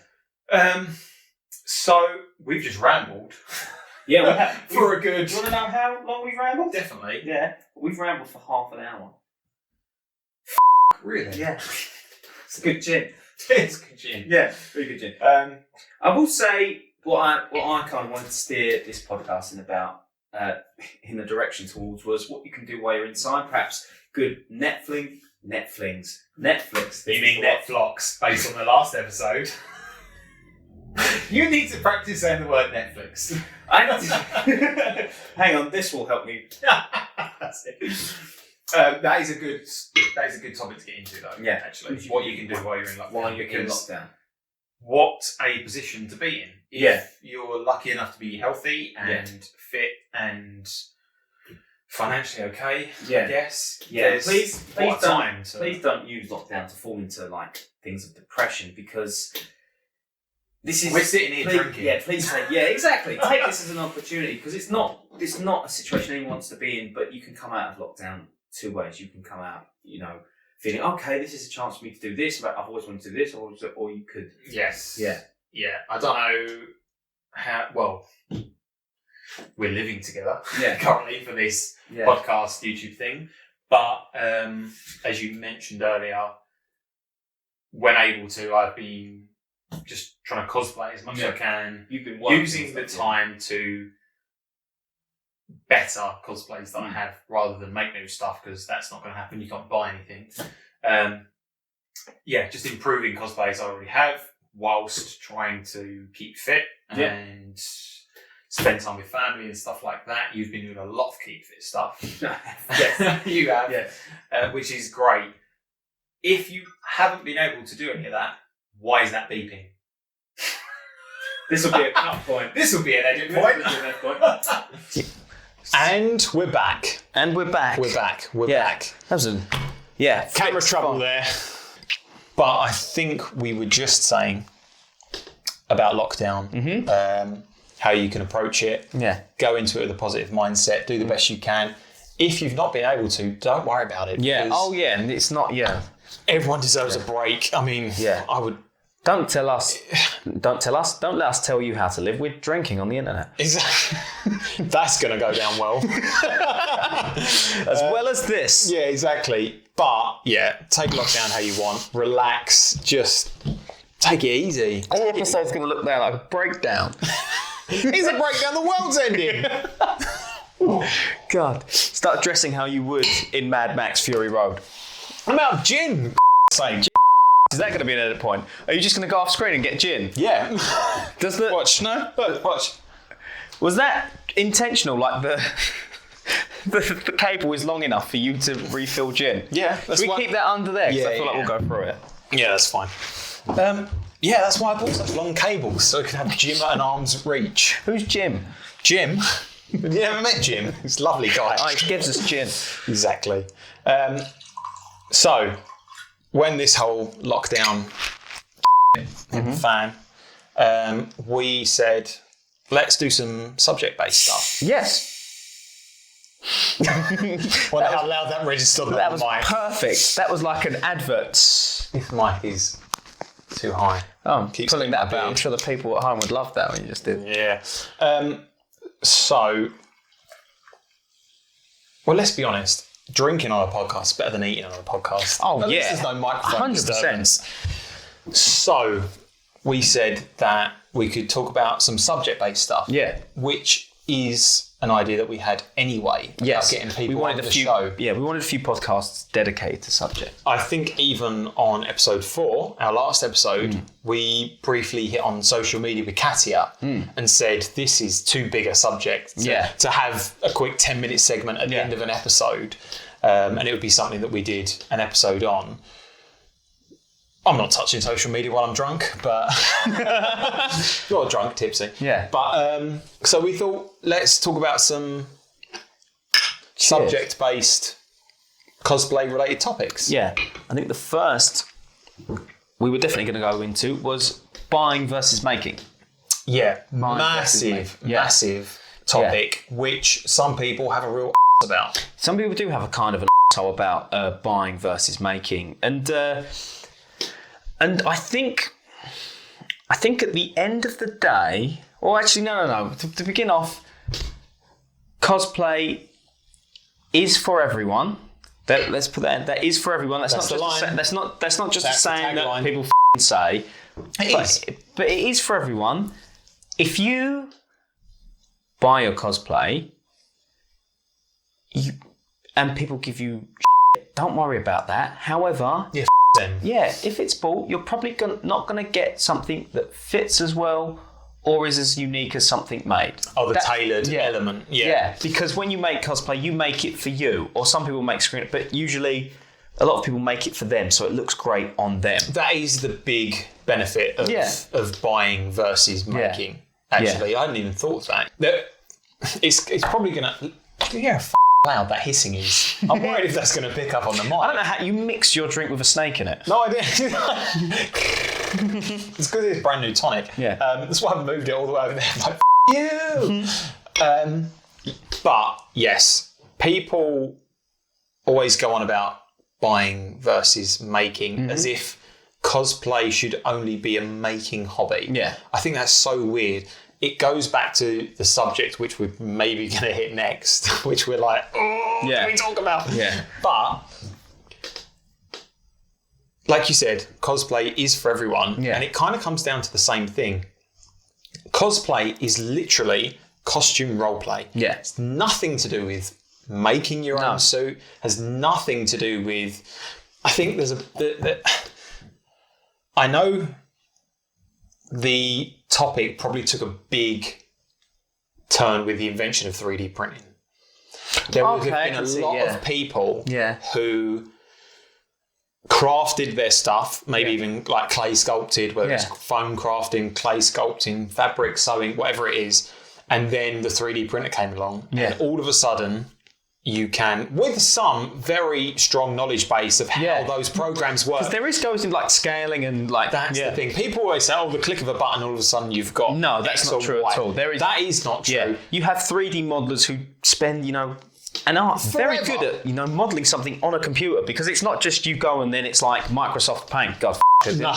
Speaker 1: So we've just rambled.
Speaker 2: Yeah, we have.
Speaker 1: For a good...
Speaker 2: Do you want to know how long we've rambled?
Speaker 1: Definitely.
Speaker 2: Yeah, we've rambled for half an hour.
Speaker 1: Really?
Speaker 2: Yeah. It's a good gin.
Speaker 1: It's good gin.
Speaker 2: Yeah, very good gin. I will say what I kind of wanted to steer this podcast in the direction towards was what you can do while you're inside. Perhaps good Netflix.
Speaker 1: You mean Netflix, based on the last episode? You need to practice saying the word Netflix.
Speaker 2: Hang on, this will help me.
Speaker 1: That's it. That is a good topic to get into, though.
Speaker 2: Yeah,
Speaker 1: actually, what you can do while you're in lockdown. What a position to be in. If you're lucky enough to be healthy and fit and financially okay, I guess.
Speaker 2: Yeah, please
Speaker 1: don't
Speaker 2: use lockdown to fall into like things of depression, because this is
Speaker 1: we're sitting here drinking.
Speaker 2: Yeah, please take exactly. Take this as an opportunity, because it's not a situation anyone wants to be in. But you can come out of lockdown two ways. You can come out, feeling okay. This is a chance for me to do this. I've always wanted to do this, or you could.
Speaker 1: Yes.
Speaker 2: Yeah.
Speaker 1: Yeah. I don't know how well we're living together.
Speaker 2: Yeah.
Speaker 1: Currently for this podcast YouTube thing, but as you mentioned earlier, when able to, I've been just trying to cosplay as much as I can.
Speaker 2: You've been
Speaker 1: using the time to better cosplays that I have, rather than make new stuff, because that's not going to happen. You can't buy anything. Just improving cosplays I already have, whilst trying to keep fit and spend time with family and stuff like that. You've been doing a lot of keep fit stuff.
Speaker 2: Yes,
Speaker 1: you have, which is great. If you haven't been able to do any of that, why is that beeping?
Speaker 2: This will be a cut point.
Speaker 1: This will be an edit point. And we're back. We're back.
Speaker 2: That was
Speaker 1: camera trouble there. But I think we were just saying about lockdown, how you can approach it. Yeah. Go into it with a positive mindset. Do the best you can. If you've not been able to, don't worry about it.
Speaker 2: Yeah. Oh, yeah. And it's not. Yeah.
Speaker 1: Everyone deserves a break. I mean, I would.
Speaker 2: Don't let us tell you how to live. We're drinking on the internet.
Speaker 1: Exactly. That's going to go down well.
Speaker 2: As well as this.
Speaker 1: Yeah, exactly. But, take lockdown how you want. Relax. Just take it easy.
Speaker 2: Every episode's going to look there like a breakdown.
Speaker 1: It's a breakdown. The world's ending.
Speaker 2: God. Start dressing how you would in Mad Max Fury Road.
Speaker 1: I'm out of gin. Sake.
Speaker 2: Is that going to be an edit point? Are you just going to go off screen and get gin?
Speaker 1: Yeah.
Speaker 2: Does the
Speaker 1: watch? No. Watch.
Speaker 2: Was that intentional? Like the cable is long enough for you to refill gin?
Speaker 1: Yeah.
Speaker 2: Should we keep that under there? Because I feel like we'll go through it.
Speaker 1: Yeah, that's fine. That's why I bought such long cables, so I could have Jim at an arm's reach.
Speaker 2: Who's Jim?
Speaker 1: Jim? You never met Jim? He's a lovely guy.
Speaker 2: Oh, he gives us gin.
Speaker 1: Exactly. So, when this whole lockdown fan, we said, let's do some subject-based stuff.
Speaker 2: Yes.
Speaker 1: Well, how loud that registered on the mic.
Speaker 2: That was perfect. That was like an advert.
Speaker 1: This mic is too high.
Speaker 2: Oh, I'm pulling that about. I'm sure the people at home would love that when you just did.
Speaker 1: Yeah. Let's be honest. Drinking on a podcast is better than eating on a podcast.
Speaker 2: Oh,
Speaker 1: At least there's no microphone
Speaker 2: 100%.
Speaker 1: disturbance. So, we said that we could talk about some subject-based stuff.
Speaker 2: Yeah.
Speaker 1: Which is an idea that we had anyway.
Speaker 2: Yes.
Speaker 1: About getting people on the show.
Speaker 2: Yeah, we wanted a few podcasts dedicated to subject.
Speaker 1: I think even on episode 4, our last episode, we briefly hit on social media with Katia and said this is too big a subject to have a quick 10-minute segment at the end of an episode. And it would be something that we did an episode on. I'm not touching social media while I'm drunk, but not drunk, tipsy.
Speaker 2: Yeah.
Speaker 1: But so we thought, let's talk about some subject-based cosplay-related topics.
Speaker 2: Yeah. I think the first we were definitely going to go into was buying versus making.
Speaker 1: Yeah. Massive topic, which some people have a real about.
Speaker 2: Some people do have a kind of an about buying versus making. And I think I think at the end of the day, or actually, no. To begin off, cosplay is for everyone. Let's put that in. That is for everyone. That's not just a saying that people say. But it is for everyone. If you buy your cosplay, and people give you shit, don't worry about that. However, if it's bought, you're probably not going to get something that fits as well or is as unique as something made.
Speaker 1: Oh, the tailored element.
Speaker 2: Yeah, because when you make cosplay, you make it for you. Or some people make screen, but usually a lot of people make it for them, so it looks great on them.
Speaker 1: That is the big benefit of buying versus making. Actually, I hadn't even thought of that. It's probably going to... loud that hissing is. I'm worried if that's going to pick up on the mic.
Speaker 2: I don't know how you mixed your drink with a snake in it.
Speaker 1: No, I didn't. It's because it's brand new tonic.
Speaker 2: Yeah.
Speaker 1: That's why I moved it all the way over there. Like, you. But yes, people always go on about buying versus making as if cosplay should only be a making hobby.
Speaker 2: Yeah.
Speaker 1: I think that's so weird. It goes back to the subject which we're maybe going to hit next, which we're like, what can we talk about?
Speaker 2: Yeah.
Speaker 1: But, like you said, cosplay is for everyone.
Speaker 2: Yeah.
Speaker 1: And it kind of comes down to the same thing. Cosplay is literally costume roleplay.
Speaker 2: Yeah.
Speaker 1: It's nothing to do with making your own suit. Has nothing to do with... I think there's I know... The topic probably took a big turn with the invention of 3D printing. There would have been a lot of people who crafted their stuff, maybe even like clay sculpted, whether it's foam crafting, clay sculpting, fabric sewing, whatever it is. And then the 3D printer came along, and all of a sudden you can, with some very strong knowledge base of how those programs work.
Speaker 2: Because there goes in like scaling and like...
Speaker 1: That's the thing. People always say, the click of a button, all of a sudden you've got...
Speaker 2: No, that's not true at all.
Speaker 1: That is not true.
Speaker 2: Yeah. You have 3D modelers who spend, and are very good at, modelling something on a computer, because it's not just you go and then it's like Microsoft Paint. God,
Speaker 1: no,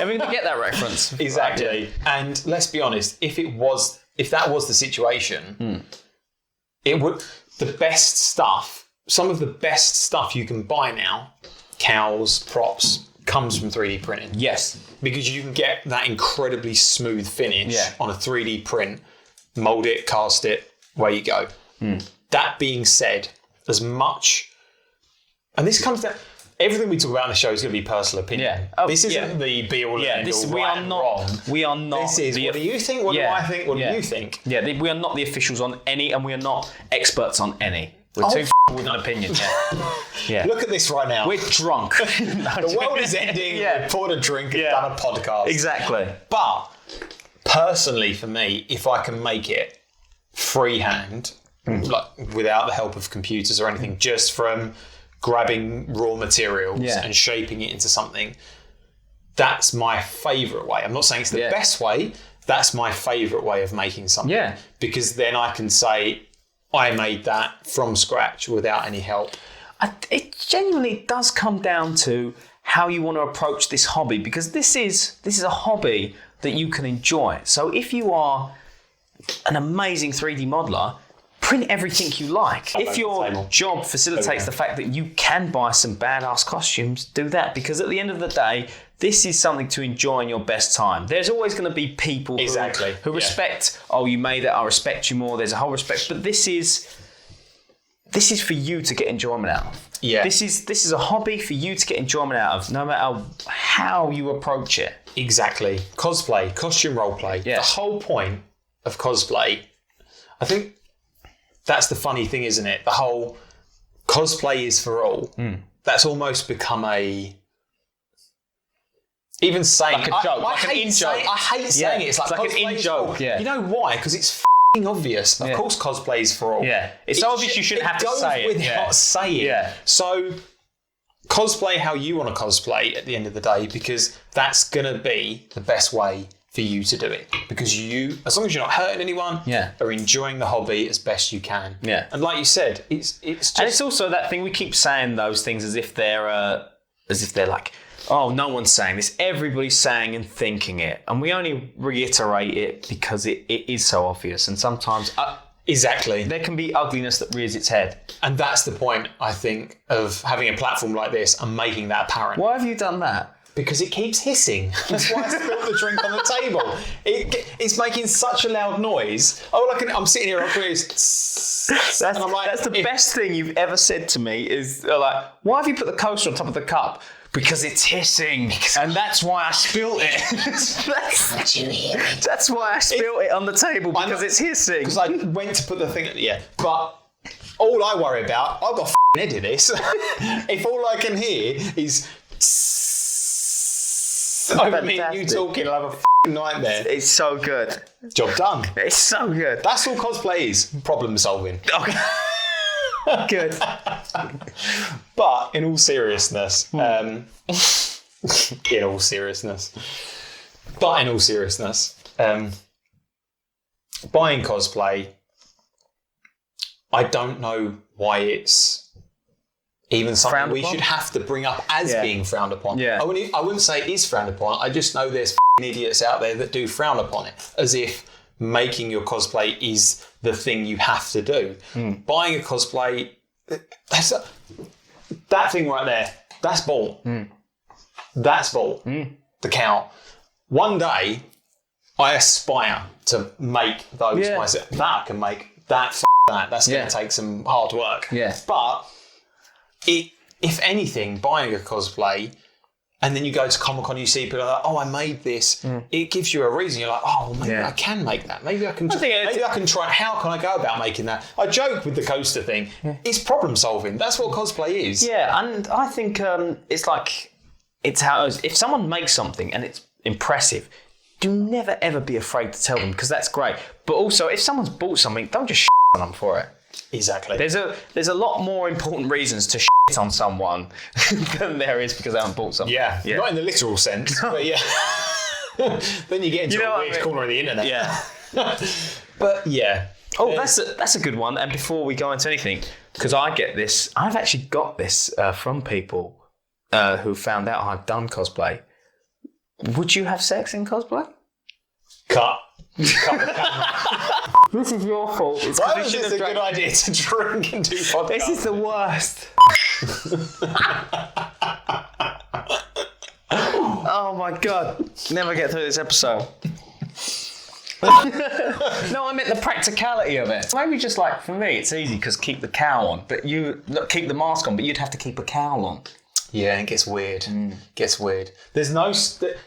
Speaker 2: everyone can get that reference.
Speaker 1: Exactly. And let's be honest, if that was the situation, it would... The best stuff, some of the best stuff you can buy now, cows, props, comes from 3D printing.
Speaker 2: Yes.
Speaker 1: Because you can get that incredibly smooth finish on a 3D print, mould it, cast it, away you go. That being said, as much, and this comes down, everything we talk about on the show is going to be personal opinion.
Speaker 2: Yeah. Oh,
Speaker 1: this isn't the be-all and end-all, right and wrong.
Speaker 2: We are not.
Speaker 1: This is, what do you think? What do I think? What do you think?
Speaker 2: Yeah, we are not the officials on any, and we are not experts on any. We're too with an opinion. Yeah.
Speaker 1: Look at this right now.
Speaker 2: We're drunk.
Speaker 1: The world is ending. We've poured a drink and done a podcast.
Speaker 2: Exactly.
Speaker 1: But personally, for me, if I can make it freehand, like without the help of computers or anything, just from grabbing raw materials and shaping it into something, that's my favourite way. I'm not saying it's the best way, that's my favourite way of making something.
Speaker 2: Yeah.
Speaker 1: Because then I can say, I made that from scratch without any help.
Speaker 2: It genuinely does come down to how you want to approach this hobby, because this is a hobby that you can enjoy. So if you are an amazing 3D modeler, print everything you like. If your job facilitates the fact that you can buy some badass costumes, do that. Because at the end of the day, this is something to enjoy in your best time. There's always going to be people who respect, you made it, I respect you more. There's a whole respect. But this is for you to get enjoyment out of.
Speaker 1: Yeah.
Speaker 2: This is a hobby for you to get enjoyment out of, no matter how you approach it.
Speaker 1: Exactly. Cosplay, costume roleplay.
Speaker 2: Yeah.
Speaker 1: The whole point of cosplay, I think that's the funny thing, isn't it? The whole cosplay is for all. That's almost become even saying
Speaker 2: like a joke,
Speaker 1: I hate saying it. It's like
Speaker 2: an in-joke. Yeah.
Speaker 1: You know why? Because it's obvious. Of course, cosplay is for all.
Speaker 2: Yeah. It's obvious you shouldn't have to say it.
Speaker 1: It goes without saying.
Speaker 2: Yeah.
Speaker 1: So cosplay how you want to cosplay at the end of the day, because that's going to be the best way for you to do it. Because you, as long as you're not hurting anyone, are enjoying the hobby as best you can.
Speaker 2: Yeah.
Speaker 1: And like you said, it's just...
Speaker 2: And it's also that thing, we keep saying those things as if they're like, Oh, no one's saying this. Everybody's saying and thinking it. And we only reiterate it because it is so obvious. And sometimes...
Speaker 1: exactly.
Speaker 2: There can be ugliness that rears its head.
Speaker 1: And that's the point, I think, of having a platform like this and making that apparent.
Speaker 2: Why have you done that?
Speaker 1: Because it keeps hissing. That's why I spilled the drink on the table. It's making such a loud noise. I'm sitting here,
Speaker 2: That's the best thing you've ever said to me is like, why have you put the coaster on top of the cup? Because it's hissing. And that's why I spilled it. That's why I spilled it on the table, because it's hissing.
Speaker 1: Because I went to put the thing... Yeah, but... All I worry about... I've got to edit this. If all I can hear is... over me and you talking, I'll have a nightmare.
Speaker 2: It's so good.
Speaker 1: Job done.
Speaker 2: It's so good.
Speaker 1: That's all cosplay is. Problem solving.
Speaker 2: Okay. Good.
Speaker 1: But in all seriousness, buying cosplay, I don't know why it's even something we should have to bring up as being frowned upon.
Speaker 2: Yeah.
Speaker 1: I wouldn't say it is frowned upon. I just know there's idiots out there that do frown upon it, as if making your cosplay is the thing you have to do. Buying a cosplay, that thing right there, that's bull. That's bull. The count. One day, I aspire to make those myself. That I can make. That's going to take some hard work.
Speaker 2: Yeah.
Speaker 1: But if anything, buying a cosplay, and then you go to Comic-Con, you see people like, oh, I made this. It gives you a reason. You're like, oh, well, maybe I can make that. Maybe I can. Maybe I can try. How can I go about making that? I joke with the coaster thing. It's problem solving. That's what cosplay is.
Speaker 2: Yeah, and I think it's like it's how it is. If someone makes something and it's impressive, do never ever be afraid to tell them, because that's great. But also, if someone's bought something, don't just shit on them for it.
Speaker 1: Exactly.
Speaker 2: There's a lot more important reasons to shit on someone than there is because they haven't bought something.
Speaker 1: Yeah. Not in the literal sense, but yeah. Then you get into a weird corner of the internet.
Speaker 2: Yeah.
Speaker 1: But yeah.
Speaker 2: Oh, that's a good one. And before we go into anything, because I've actually got this from people who found out I've done cosplay. Would you have sex in cosplay?
Speaker 1: Cut the camera.
Speaker 2: This is your fault.
Speaker 1: Why was this a good idea to drink and do podcast?
Speaker 2: This is the worst. Oh my God. Never get through this episode. No, I meant the practicality of it. Maybe just like, for me, it's easy because keep the cowl on, but keep the mask on, but you'd have to keep a cowl on.
Speaker 1: Yeah, it gets weird. Gets weird. There's no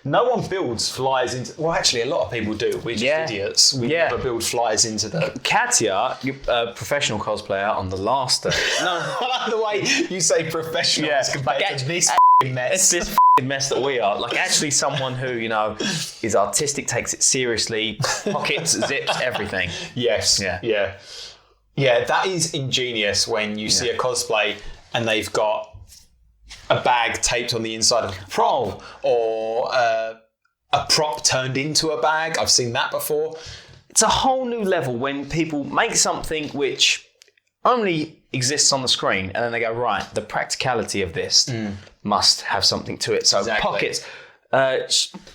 Speaker 1: one builds flies into... Well, actually, a lot of people do. We're just idiots. We never build flies into the...
Speaker 2: Katya, a professional cosplayer on the last day.
Speaker 1: No, I like the way you say professional compared to this mess.
Speaker 2: It's this mess that we are. Like, actually someone who, is artistic, takes it seriously, pockets, zips, everything.
Speaker 1: Yes. Yeah, that is ingenious when you see a cosplay and they've got a bag taped on the inside of a prop, or a prop turned into a bag. I've seen that before.
Speaker 2: It's a whole new level when people make something which only exists on the screen, and then they go, right, the practicality of this must have something to it. So pockets.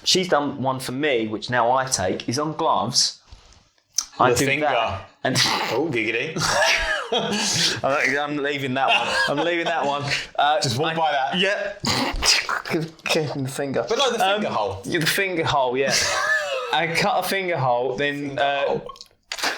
Speaker 2: She's done one for me, which now I take, is on gloves.
Speaker 1: The finger.
Speaker 2: That, and
Speaker 1: giggity.
Speaker 2: I'm leaving that one.
Speaker 1: Just walk by that.
Speaker 2: Yeah. Kicking the finger.
Speaker 1: But like the finger hole.
Speaker 2: The finger hole, yeah. I cut a finger hole, then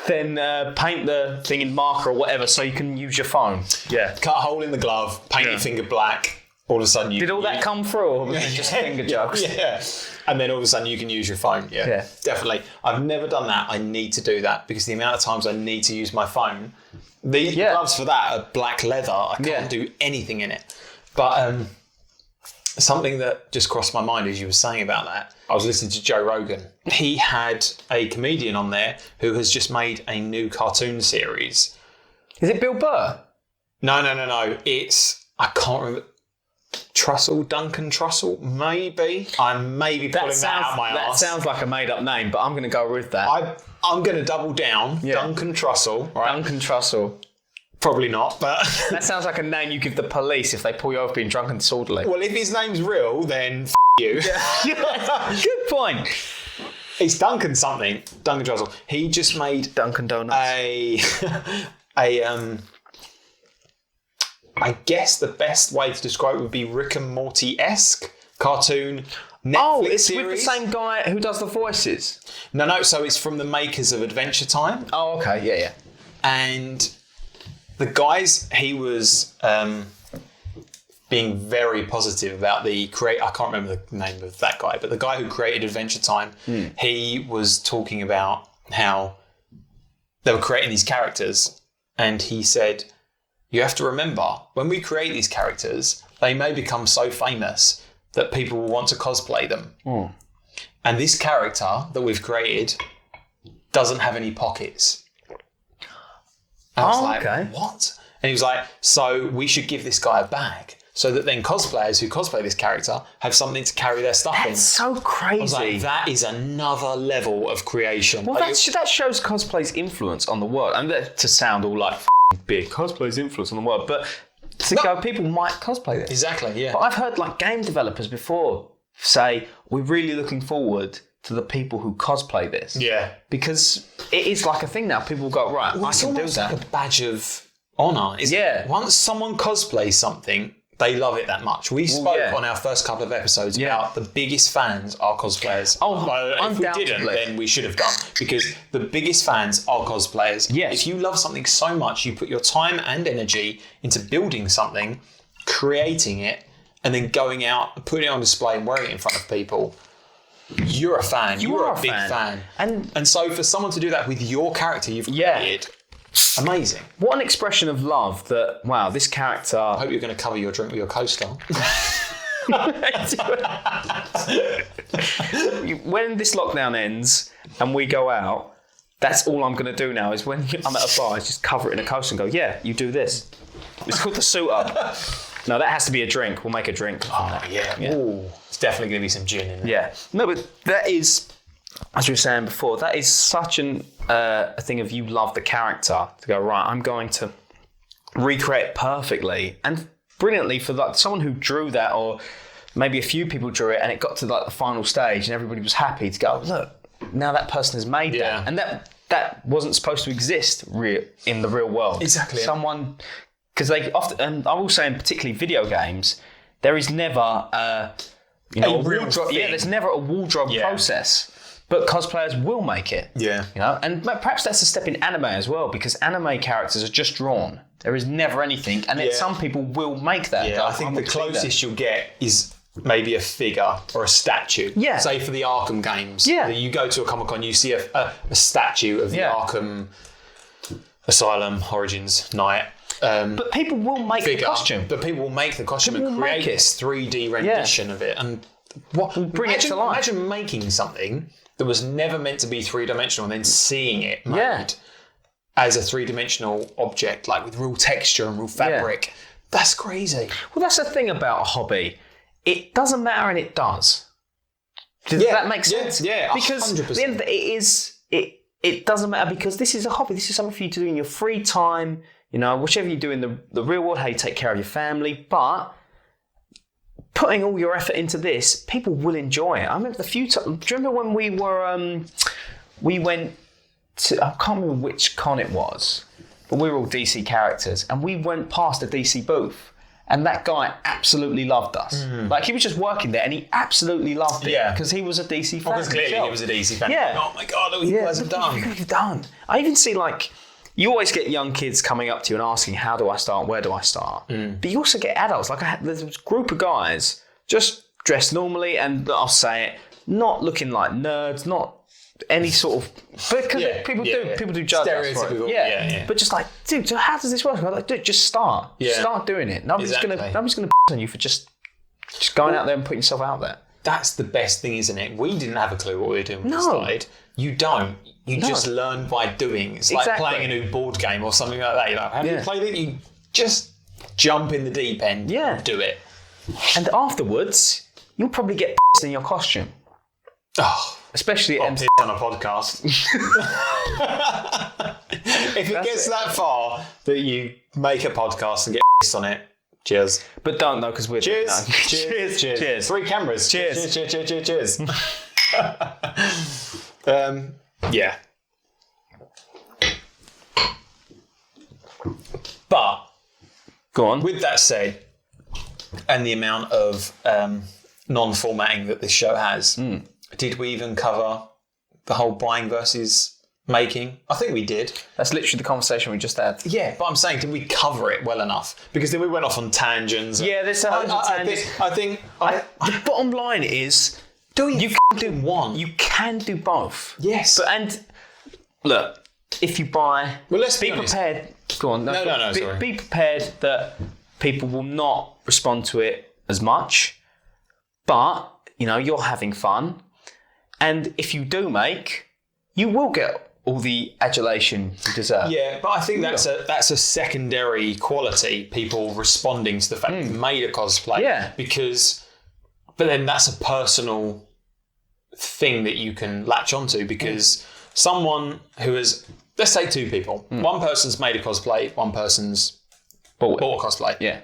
Speaker 2: paint the thing in marker or whatever so you can use your phone. Yeah.
Speaker 1: Cut a hole in the glove, paint your finger black. All of a sudden
Speaker 2: Did all that come through, or was it just finger jokes?
Speaker 1: Yeah. And then all of a sudden you can use your phone. Yeah. Definitely. I've never done that. I need to do that because the amount of times I need to use my phone. The gloves for that are black leather. I can't do anything in it. But something that just crossed my mind as you were saying about that, I was listening to Joe Rogan. He had a comedian on there who has just made a new cartoon series.
Speaker 2: Is it Bill Burr?
Speaker 1: No. It's, I can't remember. Duncan Trussell, maybe. I'm maybe pulling that out of my arse.
Speaker 2: That sounds like a made-up name, but I'm going to go with that.
Speaker 1: I'm going to double down. Duncan Trussell.
Speaker 2: Right? Duncan Trussell.
Speaker 1: Probably not, but...
Speaker 2: That sounds like a name you give the police if they pull you over being drunk and disorderly.
Speaker 1: Well, if his name's real, then you.
Speaker 2: Good point.
Speaker 1: It's Duncan something. Duncan Trussell. He just made
Speaker 2: Dunkin' Donuts.
Speaker 1: I guess the best way to describe it would be Rick and Morty-esque cartoon Netflix
Speaker 2: it's
Speaker 1: series.
Speaker 2: with the same guy who does the voices.
Speaker 1: No, so it's from the makers of Adventure Time.
Speaker 2: Oh, okay, yeah.
Speaker 1: And the guys, he was being very positive about the create. I can't remember the name of that guy, but the guy who created Adventure Time, he was talking about how they were creating these characters, and he said, you have to remember, when we create these characters, they may become so famous that people will want to cosplay them. And this character that we've created doesn't have any pockets. And I was like,
Speaker 2: okay.
Speaker 1: what? And he was like, so we should give this guy a bag so that then cosplayers who cosplay this character have something to carry their stuff in.
Speaker 2: That's so crazy.
Speaker 1: I was like, that is another level of creation.
Speaker 2: Well, that shows cosplay's influence on the world. And to sound all like big, cosplay's influence on the world, but go, people might cosplay this.
Speaker 1: Exactly, yeah.
Speaker 2: But I've heard like game developers before say, we're really looking forward to the people who cosplay this.
Speaker 1: Yeah.
Speaker 2: Because it is like a thing now. People go, right, I can do that.
Speaker 1: Like a badge of honour. Once someone cosplays something, they love it that much. We spoke on our first couple of episodes about the biggest fans are cosplayers. If we didn't, then we should have done. Because the biggest fans are cosplayers.
Speaker 2: Yes.
Speaker 1: If you love something so much, you put your time and energy into building something, creating it, and then going out, putting it on display and wearing it in front of people, you're a fan. You're a big fan. And so for someone to do that with your character you've created, amazing.
Speaker 2: What an expression of love that, wow, this character...
Speaker 1: I hope you're going to cover your drink with your co-star.
Speaker 2: When this lockdown ends and we go out, that's all I'm going to do now is when I'm at a bar, is just cover it in a coaster and go, yeah, you do this. It's called the suit up. No, that has to be a drink. We'll make a drink.
Speaker 1: Oh, yeah. Ooh, it's definitely going to be some gin in there.
Speaker 2: Yeah. No, but that is, as we were saying before, that is such a thing of you love the character to go, right, I'm going to recreate it perfectly and brilliantly for like someone who drew that, or maybe a few people drew it and it got to like the final stage and everybody was happy to go, look, now that person has made that. And that wasn't supposed to exist in the real world.
Speaker 1: Exactly.
Speaker 2: Someone... Because they often, and I will say in particularly video games, there is never a wardrobe. Yeah, there's never a wardrobe process. But cosplayers will make it.
Speaker 1: Yeah.
Speaker 2: You know, and perhaps that's a step in anime as well, because anime characters are just drawn. There is never anything, and then some people will make that.
Speaker 1: Yeah, I think the closest you'll get is maybe a figure or a statue. Yeah. Say for the Arkham games. Yeah. You go to a Comic-Con, you see a statue of the Arkham Asylum Origins Knight.
Speaker 2: But people will make the costume.
Speaker 1: But people will make the costume and create this 3D rendition of it. And bring it to life. Imagine making something that was never meant to be three-dimensional and then seeing it made as a three-dimensional object, like with real texture and real fabric. Yeah. That's crazy.
Speaker 2: Well, that's the thing about a hobby. It doesn't matter and it does. Does that make sense?
Speaker 1: Yeah,
Speaker 2: because
Speaker 1: 100%.
Speaker 2: At the end of it doesn't matter because this is a hobby. This is something for you to do in your free time. You know, whichever you do in the real world, how you take care of your family, but putting all your effort into this, people will enjoy it. I remember the few times. Do you remember when we went to, I can't remember which con it was, but we were all DC characters, and we went past a DC booth, and that guy absolutely loved us. Like, he was just working there, and he absolutely loved it because he was a DC fan.
Speaker 1: Because clearly he was a DC fan.
Speaker 2: Yeah.
Speaker 1: Oh my God, look what you guys have done.
Speaker 2: Look what you've done. I even see, like, you always get young kids coming up to you and asking, how do I start? Where do I start? But you also get adults. Like, there's a group of guys just dressed normally, and I'll say it, not looking like nerds, not any sort of... Because people do judge us for it. Yeah. But just like, dude, so how does this work? I'm like, dude, just start. Yeah. Start doing it. Nobody's gonna on you for just going out there and putting yourself out there.
Speaker 1: That's the best thing, isn't it? We didn't have a clue what we were doing when we started. You don't. You just learn by doing. It's like playing a new board game or something like that. You're like, how do you play it? You just jump in the deep end and do it.
Speaker 2: And afterwards, you'll probably get in your costume.
Speaker 1: Oh.
Speaker 2: Especially
Speaker 1: on a podcast. If it gets that far that you make a podcast and get pissed on it, cheers.
Speaker 2: But don't though, because we're
Speaker 1: Cheers.
Speaker 2: No.
Speaker 1: Cheers.
Speaker 2: Cheers.
Speaker 1: 3 cameras.
Speaker 2: Cheers.
Speaker 1: Cheers. Yeah. But
Speaker 2: Go on.
Speaker 1: with that said, and the amount of non-formatting that this show has, did we even cover the whole buying versus making? I think we did.
Speaker 2: That's literally the conversation we just had.
Speaker 1: Yeah, but I'm saying, did we cover it well enough? Because then we went off on tangents.
Speaker 2: Yeah, there's a hundred tangents.
Speaker 1: I think
Speaker 2: The bottom line is,
Speaker 1: you can do one.
Speaker 2: you can do both.
Speaker 1: Yes.
Speaker 2: But and look, if you buy,
Speaker 1: Well, let's be
Speaker 2: be
Speaker 1: honest.
Speaker 2: prepared. Go on.
Speaker 1: No, sorry.
Speaker 2: Be prepared that people will not respond to it as much, but you're having fun, and if you do make, you will get all the adulation you deserve.
Speaker 1: Yeah, but I think that's a secondary quality, people responding to the fact that you made a cosplay.
Speaker 2: Yeah.
Speaker 1: But then that's a personal thing that you can latch onto, because someone who has, let's say 2 people, one person's made a cosplay, one person's bought a cosplay.
Speaker 2: Yeah.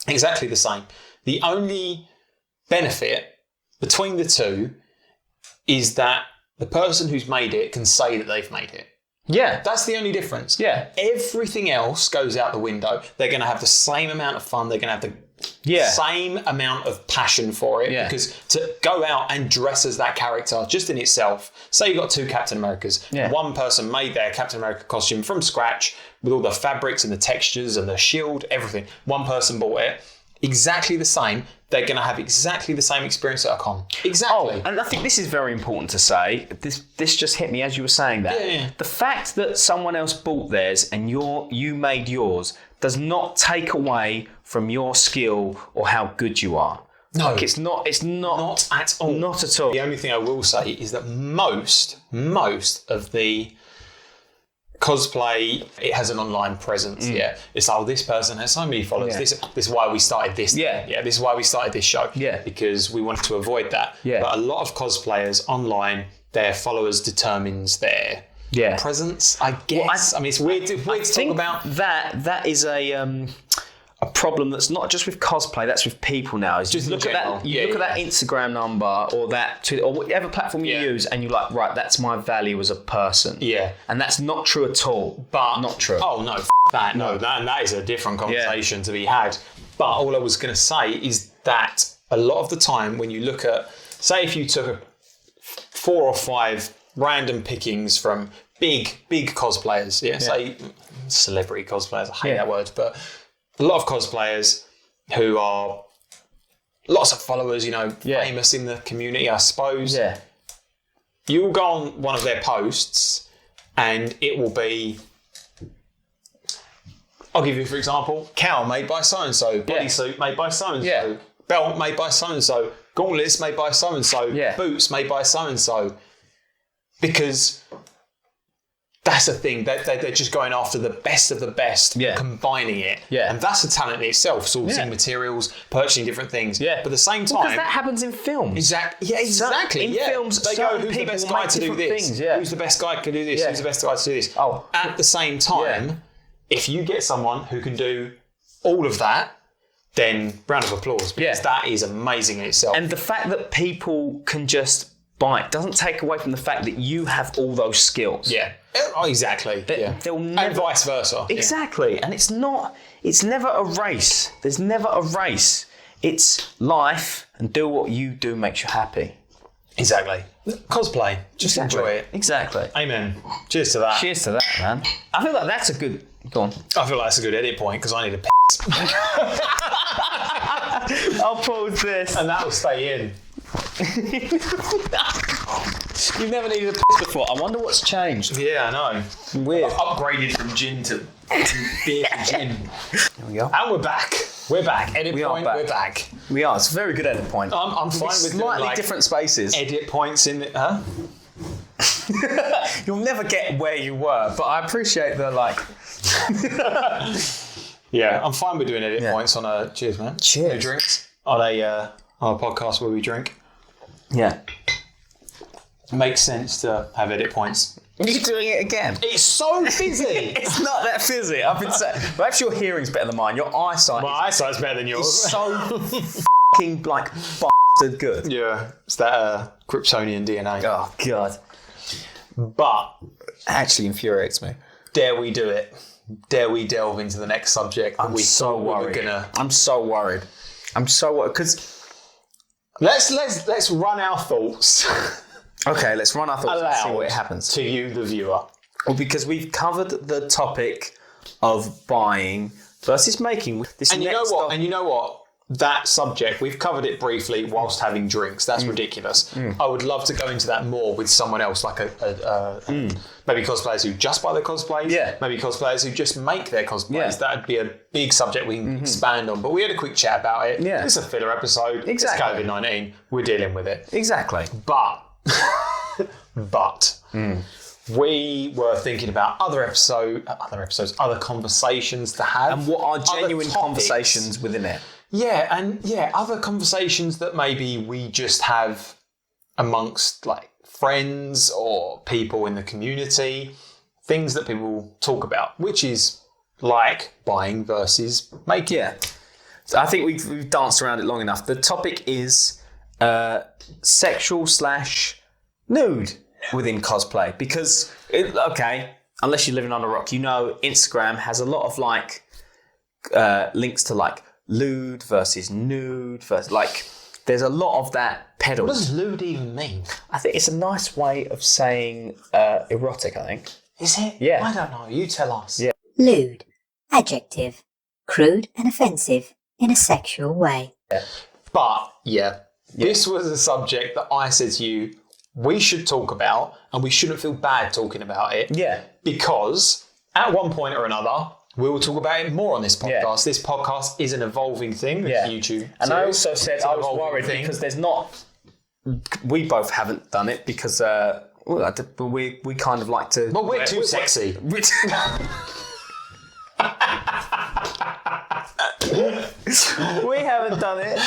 Speaker 1: Exactly the same. The only benefit between the two is that the person who's made it can say that they've made it.
Speaker 2: Yeah.
Speaker 1: That's the only difference.
Speaker 2: Yeah.
Speaker 1: Everything else goes out the window. They're going to have the same amount of fun. They're going to have the same amount of passion for it.
Speaker 2: Yeah.
Speaker 1: Because to go out and dress as that character just in itself, say you've got 2 Captain Americas.
Speaker 2: Yeah.
Speaker 1: One person made their Captain America costume from scratch with all the fabrics and the textures and the shield, everything. One person bought it. Exactly the same. They're going to have exactly the same experience at a con. Exactly.
Speaker 2: And I think this is very important to say. This just hit me as you were saying that.
Speaker 1: Yeah.
Speaker 2: The fact that someone else bought theirs and you made yours does not take away from your skill or how good you are.
Speaker 1: No.
Speaker 2: Like it's not
Speaker 1: at all.
Speaker 2: Not at all.
Speaker 1: The only thing I will say is that most of the cosplay, it has an online presence. Yeah, it's like, this person has so many followers.
Speaker 2: Yeah.
Speaker 1: This is why we started this.
Speaker 2: Yeah.
Speaker 1: This is why we started this show.
Speaker 2: Yeah.
Speaker 1: Because we wanted to avoid that.
Speaker 2: Yeah.
Speaker 1: But a lot of cosplayers online, their followers determines their presence, I guess.
Speaker 2: Well,
Speaker 1: I mean, it's weird to talk about.
Speaker 2: That is a problem that's not just with cosplay, that's with people now. Is
Speaker 1: Just
Speaker 2: you
Speaker 1: in
Speaker 2: look at
Speaker 1: general.
Speaker 2: that, you look at that Instagram number or that Twitter or whatever platform you use, and you're like, right, that's my value as a person.
Speaker 1: Yeah.
Speaker 2: And that's not true at all.
Speaker 1: But
Speaker 2: not true.
Speaker 1: Oh no, that. No, that is a different conversation to be had. But all I was going to say is that a lot of the time when you look at, say, if you took 4 or 5 random pickings from big cosplayers, say celebrity cosplayers. I hate that word, but a lot of cosplayers who are lots of followers, famous in the community, I suppose.
Speaker 2: Yeah.
Speaker 1: You'll go on one of their posts and it will be, I'll give you for example, cowl made by so-and-so, bodysuit made by so-and-so, belt made by so-and-so, gauntlets made by so-and-so, boots made by so-and-so. Because that's a thing. They're just going after the best of the best, combining it. Yeah. And that's a talent in itself, sourcing materials, purchasing different things. Yeah. But at the same time...
Speaker 2: Because that happens in films.
Speaker 1: Exactly. Yeah, exactly.
Speaker 2: In films,
Speaker 1: they go, who's the best guy to do this?
Speaker 2: Things,
Speaker 1: Who's the best guy to do this? Who's the best guy to do this?
Speaker 2: Oh.
Speaker 1: At the same time, if you get someone who can do all of that, then round of applause, because that is amazing in itself.
Speaker 2: And the fact that people can just buy it doesn't take away from the fact that you have all those skills.
Speaker 1: Yeah. Oh, exactly.
Speaker 2: They'll never,
Speaker 1: and vice versa.
Speaker 2: Exactly. And it's never a race. There's never a race. It's life, and do what you do makes you happy.
Speaker 1: Exactly. Cosplay. Just enjoy it.
Speaker 2: Exactly.
Speaker 1: Amen. Cheers to that.
Speaker 2: Cheers to that, man. I feel like that's a good... Go on.
Speaker 1: I feel like that's a good edit point because I need a piss.
Speaker 2: I'll pause this.
Speaker 1: And that'll stay in.
Speaker 2: You've never needed a piss before. I wonder what's changed.
Speaker 1: Yeah, I know.
Speaker 2: Weird.
Speaker 1: I've upgraded from gin to beer to gin.
Speaker 2: There we go.
Speaker 1: And we're back. We're back. Edit point, we're back.
Speaker 2: We are. It's a very good edit point.
Speaker 1: I'm fine with
Speaker 2: slightly different spaces.
Speaker 1: Edit points in the... Huh?
Speaker 2: You'll never get where you were, but I appreciate the
Speaker 1: Yeah, I'm fine with doing edit points on a... Cheers, man.
Speaker 2: Cheers.
Speaker 1: No drinks. On a podcast where we drink.
Speaker 2: Yeah.
Speaker 1: It makes sense to have edit points.
Speaker 2: Are you doing it again?
Speaker 1: It's so fizzy.
Speaker 2: It's not that fizzy. I've been saying. Perhaps your hearing's better than mine. Your eyesight.
Speaker 1: My eyesight's better than yours.
Speaker 2: Is so fucking like bastard good.
Speaker 1: Yeah, it's that Kryptonian DNA.
Speaker 2: Oh god.
Speaker 1: But
Speaker 2: Actually infuriates me.
Speaker 1: dare we do it? Dare we delve into the next subject?
Speaker 2: I'm so worried. I'm so worried because
Speaker 1: let's run our thoughts.
Speaker 2: okay, let's run our thoughts and see what happens
Speaker 1: to you, the viewer.
Speaker 2: Well, because we've covered the topic of buying versus making.
Speaker 1: And you know what? That subject, we've covered it briefly whilst having drinks. That's ridiculous. I would love to go into that more with someone else, like maybe cosplayers who just buy their cosplays.
Speaker 2: Yeah.
Speaker 1: Maybe cosplayers who just make their cosplays.
Speaker 2: Yeah.
Speaker 1: That'd be a big subject we can expand on. But we had a quick chat about it.
Speaker 2: Yeah.
Speaker 1: It's a filler episode.
Speaker 2: Exactly.
Speaker 1: It's COVID-19. We're dealing with it.
Speaker 2: Exactly.
Speaker 1: But we were thinking about other conversations to have.
Speaker 2: And what are genuine
Speaker 1: topics.
Speaker 2: conversations within it?
Speaker 1: Yeah, other conversations that maybe we just have amongst like friends or people in the community, things that people talk about, which is like buying versus making.
Speaker 2: Yeah. So I think we've danced around it long enough. The topic is sexual/nude within cosplay. Because, unless you're living on a rock, Instagram has a lot of like links to like lewd versus nude versus like there's a lot of that peddled.
Speaker 1: What does lewd even mean?
Speaker 2: I think it's a nice way of saying erotic, I think.
Speaker 1: Is it?
Speaker 2: Yeah.
Speaker 1: I don't know. You tell us.
Speaker 2: Yeah.
Speaker 4: Lewd. Adjective. Crude and offensive in a sexual way.
Speaker 1: But this was a subject that I said to you we should talk about, and we shouldn't feel bad talking about it.
Speaker 2: Yeah.
Speaker 1: Because at one point or another, we will talk about it more on this podcast.
Speaker 2: Yeah.
Speaker 1: This podcast is an evolving thing with YouTube.
Speaker 2: And I also said
Speaker 1: It's an
Speaker 2: I was
Speaker 1: evolving
Speaker 2: worried
Speaker 1: thing.
Speaker 2: because there's not... We both haven't done it because we kind of like to...
Speaker 1: Well, we're too sexy.
Speaker 2: We haven't done it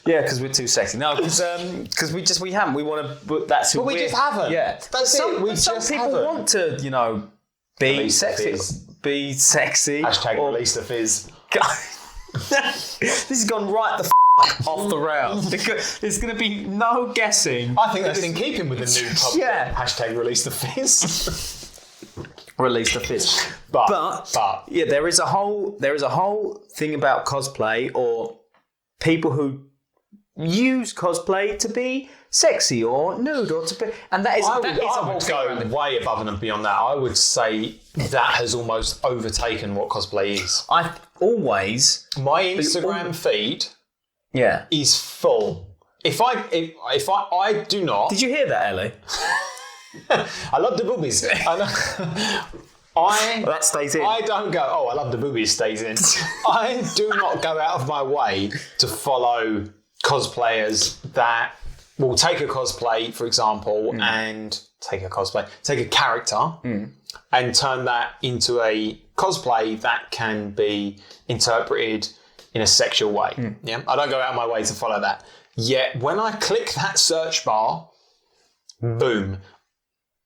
Speaker 2: because we're too sexy. No, because we haven't. We want to. That's who.
Speaker 1: But we just haven't.
Speaker 2: Yeah,
Speaker 1: That's it. We
Speaker 2: some
Speaker 1: just
Speaker 2: people
Speaker 1: haven't.
Speaker 2: want to, be
Speaker 1: Release the
Speaker 2: sexy.
Speaker 1: fizz.
Speaker 2: Be sexy.
Speaker 1: Hashtag release the fizz.
Speaker 2: This has gone right the off the rails. There's going to be no guessing.
Speaker 1: I think that's in keeping with the new topic.
Speaker 2: Yeah.
Speaker 1: Hashtag release the fizz.
Speaker 2: Release the fizz.
Speaker 1: But
Speaker 2: yeah, there is a whole thing about cosplay or people who use cosplay to be sexy or nude or to be, and that is
Speaker 1: I
Speaker 2: that is a whole
Speaker 1: would
Speaker 2: thing
Speaker 1: go
Speaker 2: around it.
Speaker 1: way above and beyond that. I would say that has almost overtaken what cosplay is.
Speaker 2: I always
Speaker 1: My Instagram feed
Speaker 2: yeah.
Speaker 1: is full. If I do not,
Speaker 2: Did you hear that, Ellie?
Speaker 1: I love the boobies.
Speaker 2: That stays in.
Speaker 1: I don't go, I love the boobies, stays in. I do not go out of my way to follow cosplayers that will take a cosplay, for example, and take a character and turn that into a cosplay that can be interpreted in a sexual way. Yeah, I don't go out of my way to follow that. Yet when I click that search bar, boom,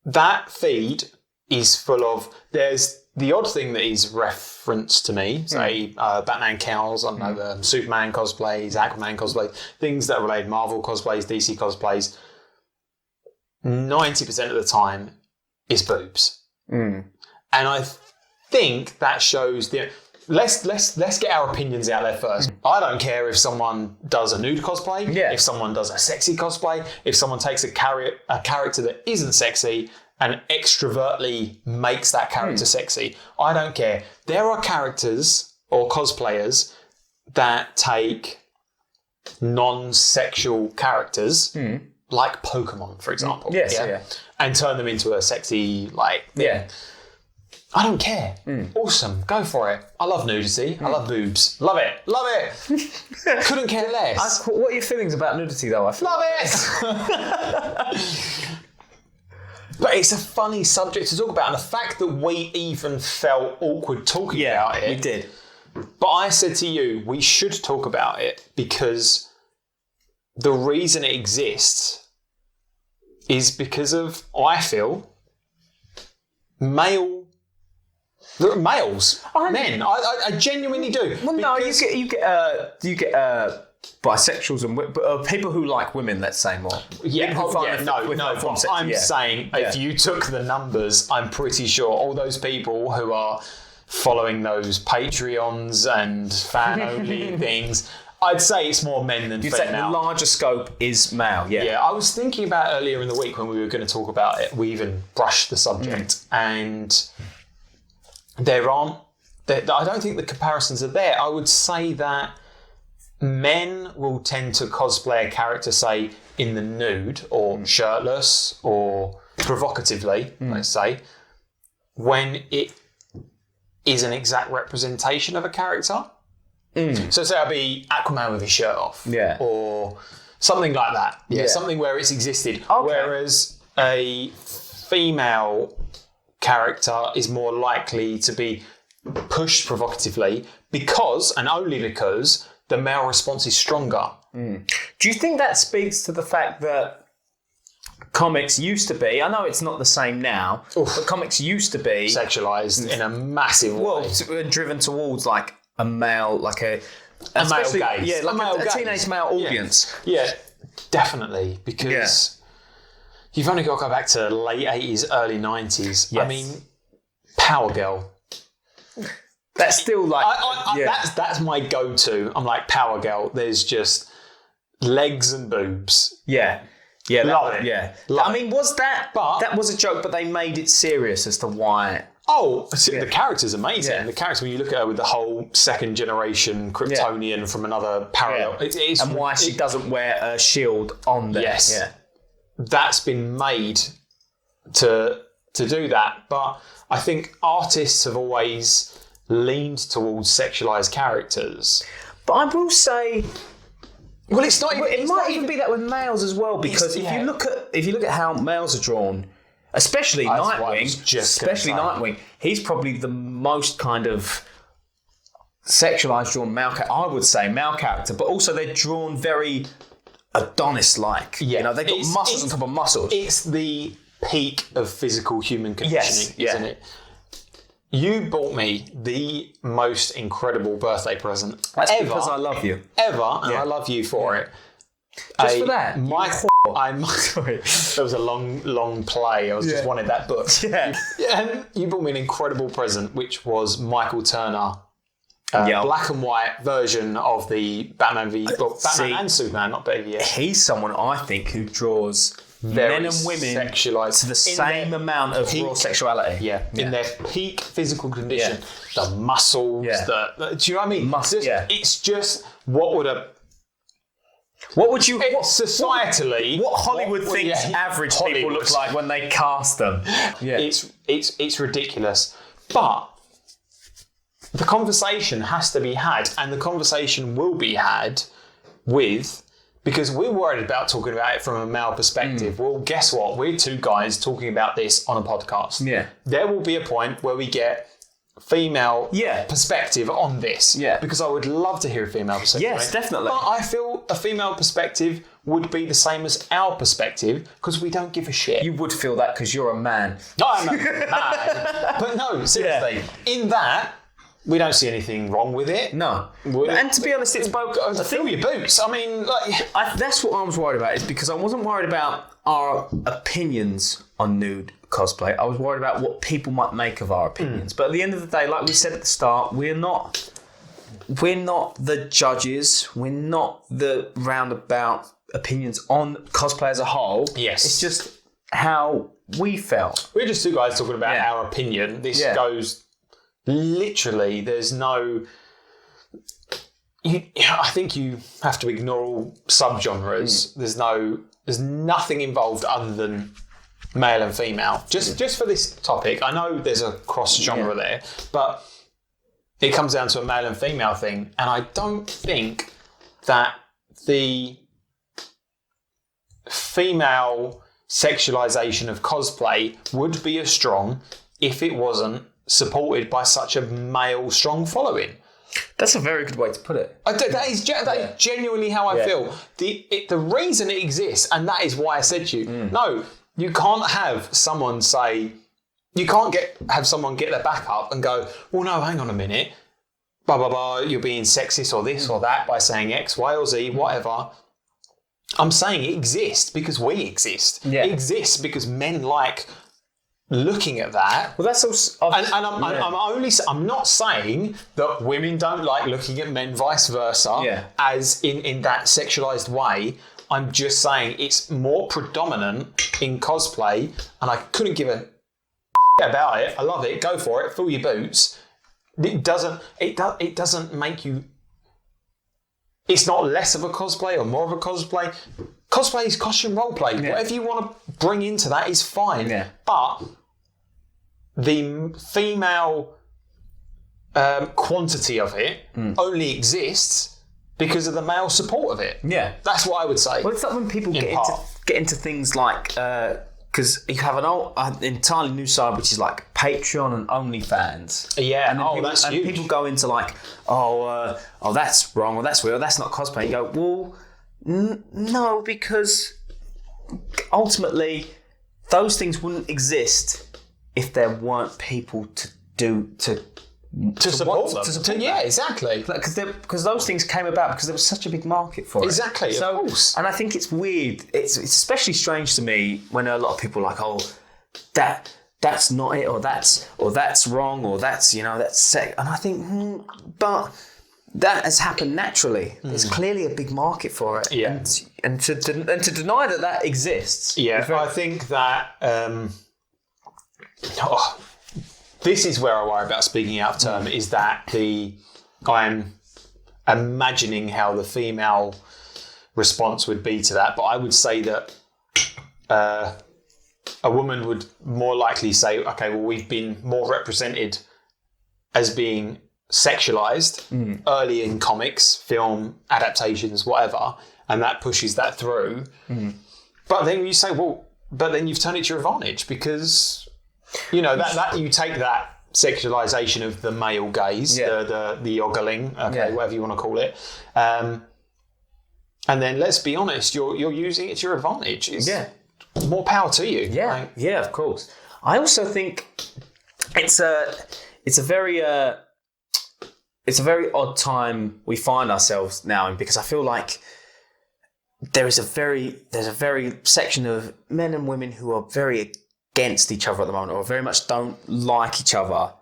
Speaker 1: that feed is full of, there's the odd thing that is referenced to me, say Batman cows, I don't know, Superman cosplays, Aquaman cosplays, things that relate Marvel cosplays, DC cosplays. 90% of the time is boobs. And I think that shows the... Let's get our opinions out there first. I don't care if someone does a nude cosplay, if someone does a sexy cosplay, if someone takes a character that isn't sexy and extrovertly makes that character sexy. I don't care. There are characters or cosplayers that take non-sexual characters, like Pokemon, for example, and turn them into a sexy, I don't care. Awesome. Go for it. I love nudity. I love boobs. Love it. Love it. Couldn't care less.
Speaker 2: What are your feelings about nudity, though?
Speaker 1: Love it. But it's a funny subject to talk about. And the fact that we even felt awkward talking about it.
Speaker 2: We did.
Speaker 1: But I said to you, we should talk about it because the reason it exists is because of, I feel, males. Men. I genuinely do.
Speaker 2: Well, no, you get bisexuals and people who like women. Let's say more.
Speaker 1: I'm saying if you took the numbers, I'm pretty sure all those people who are following those Patreons and fan-only things, I'd say it's more men than female.
Speaker 2: You'd say the larger scope is male,
Speaker 1: Yeah, I was thinking about earlier in the week when we were going to talk about it, we even brushed the subject, and I don't think the comparisons are there. I would say that men will tend to cosplay a character, say, in the nude or shirtless or provocatively, let's say, when it is an exact representation of a character. So say I'll be Aquaman with his shirt off.
Speaker 2: Yeah.
Speaker 1: Or something like that. Yeah. Something where it's existed.
Speaker 2: Okay.
Speaker 1: Whereas a female character is more likely to be pushed provocatively because, and only because, the male response is stronger.
Speaker 2: Do you think that speaks to the fact that comics used to be, I know it's not the same now, but comics used to be
Speaker 1: sexualized in a massive way.
Speaker 2: Well, driven towards like a male, like a
Speaker 1: male gaze.
Speaker 2: Yeah, like a teenage male audience.
Speaker 1: Yeah, definitely. Because you've only got to go back to late 80s, early 90s.
Speaker 2: Yes.
Speaker 1: I mean, Power Girl.
Speaker 2: That's still like...
Speaker 1: That's my go-to. I'm like, Power Girl. There's just legs and boobs.
Speaker 2: Yeah,
Speaker 1: love it.
Speaker 2: Yeah.
Speaker 1: Love
Speaker 2: I mean, was that...
Speaker 1: But
Speaker 2: that was a joke, but they made it serious as to why...
Speaker 1: Oh, the character's amazing.
Speaker 2: Yeah.
Speaker 1: The character, when you look at her with the whole second generation Kryptonian from another parallel, it's
Speaker 2: and why she doesn't wear a shield on there.
Speaker 1: Yes.
Speaker 2: Yeah.
Speaker 1: That's been made to do that. But I think artists have always leaned towards sexualized characters.
Speaker 2: But I will say...
Speaker 1: Well, it's not even...
Speaker 2: It might even be that with males as well, because if you look at how males are drawn... Especially Nightwing. He's probably the most kind of sexualized drawn male character. I would say male character, but also they're drawn very Adonis-like. Yeah, you know, they've got muscles on top of muscles.
Speaker 1: It's the peak of physical human conditioning, isn't it? You bought me the most incredible birthday present ever.
Speaker 2: Because I love you.
Speaker 1: And I love you for it.
Speaker 2: Just for that?
Speaker 1: Sorry, there was a long play. I just wanted that book.
Speaker 2: Yeah.
Speaker 1: And you bought me an incredible present, which was Michael Turner, black and white version of the Batman Batman and Superman, not BVS.
Speaker 2: He's someone I think who draws men and women
Speaker 1: sexualized
Speaker 2: to the same amount of raw sexuality.
Speaker 1: In their peak physical condition, the muscles. Do you know what I mean? It's just societally,
Speaker 2: what Hollywood thinks average people look like when they cast them. Yeah.
Speaker 1: It's ridiculous. But the conversation has to be had, and the conversation will be had because we're worried about talking about it from a male perspective. Well, guess what? We're two guys talking about this on a podcast.
Speaker 2: Yeah.
Speaker 1: There will be a point where we get female perspective on this.
Speaker 2: Yeah.
Speaker 1: Because I would love to hear a female perspective.
Speaker 2: Yes, definitely.
Speaker 1: But I feel a female perspective would be the same as our perspective because we don't give a shit.
Speaker 2: You would feel that because you're a man.
Speaker 1: No, I'm a man. But no, seriously. In that, we don't see anything wrong with it.
Speaker 2: No. And to be honest, it's both...
Speaker 1: Fill your boots. I mean,
Speaker 2: that's what I was worried about, is because I wasn't worried about our opinions on nude cosplay. I was worried about what people might make of our opinions. But at the end of the day, like we said at the start, we're not the judges. We're not the roundabout opinions on cosplay as a whole.
Speaker 1: Yes.
Speaker 2: It's just how we felt.
Speaker 1: We're just two guys talking about our opinion. This goes... Literally, there's no... I think you have to ignore all subgenres. There's nothing involved other than male and female. Just for this topic, I know there's a cross-genre there, but it comes down to a male and female thing, and I don't think that the female sexualization of cosplay would be as strong if it wasn't supported by such a male strong following.
Speaker 2: That's a very good way to put it.
Speaker 1: That is genuinely how I feel. The reason it exists, and that is why I said to you, no, you can't have someone say, you can't have someone get their back up and go, well, no, hang on a minute, blah, blah, blah, you're being sexist or this or that by saying X, Y or Z, whatever. I'm saying it exists because we exist. Yeah. It exists because men like looking at that.
Speaker 2: Well, that's also...
Speaker 1: I'm not saying that women don't like looking at men, vice versa, as in that sexualised way. I'm just saying it's more predominant in cosplay, and I couldn't give a about it. I love it. Go for it. Fill your boots. It doesn't make you... It's not less of a cosplay or more of a cosplay. Cosplay is costume roleplay. Yeah. Whatever you want to bring into that is fine. Yeah. But the female quantity of it only exists because of the male support of it. Yeah. That's what I would say.
Speaker 2: Well, it's like when people get into things like... because you have an entirely new side, which is like Patreon and OnlyFans.
Speaker 1: Yeah,
Speaker 2: and
Speaker 1: that's huge.
Speaker 2: People go into like, that's wrong, or that's weird, or that's not cosplay. You go, well, no, because ultimately those things wouldn't exist if there weren't people to
Speaker 1: support them. Yeah, exactly.
Speaker 2: Because those things came about because there was such a big market for it.
Speaker 1: Exactly, of course.
Speaker 2: And I think it's weird. It's especially strange to me when a lot of people are like, oh, that's not it, or that's wrong, or that's sex. And I think, but that has happened naturally. There's clearly a big market for it.
Speaker 1: Yeah.
Speaker 2: And to deny that exists.
Speaker 1: Yeah, I think that. This is where I worry about speaking out of term, is that I'm imagining how the female response would be to that, but I would say that a woman would more likely say, okay, well, we've been more represented as being sexualized early in comics, film, adaptations, whatever, and that pushes that through. But then you say, well, but then you've turned it to your advantage because... that you take that sexualization of the male gaze, the ogling, whatever you want to call it, and then let's be honest, you're using it to your advantage. More power to you.
Speaker 2: Yeah, of course. I also think it's a very odd time we find ourselves now in, because I feel like there's a very section of men and women who are very against each other at the moment, or very much don't like each other.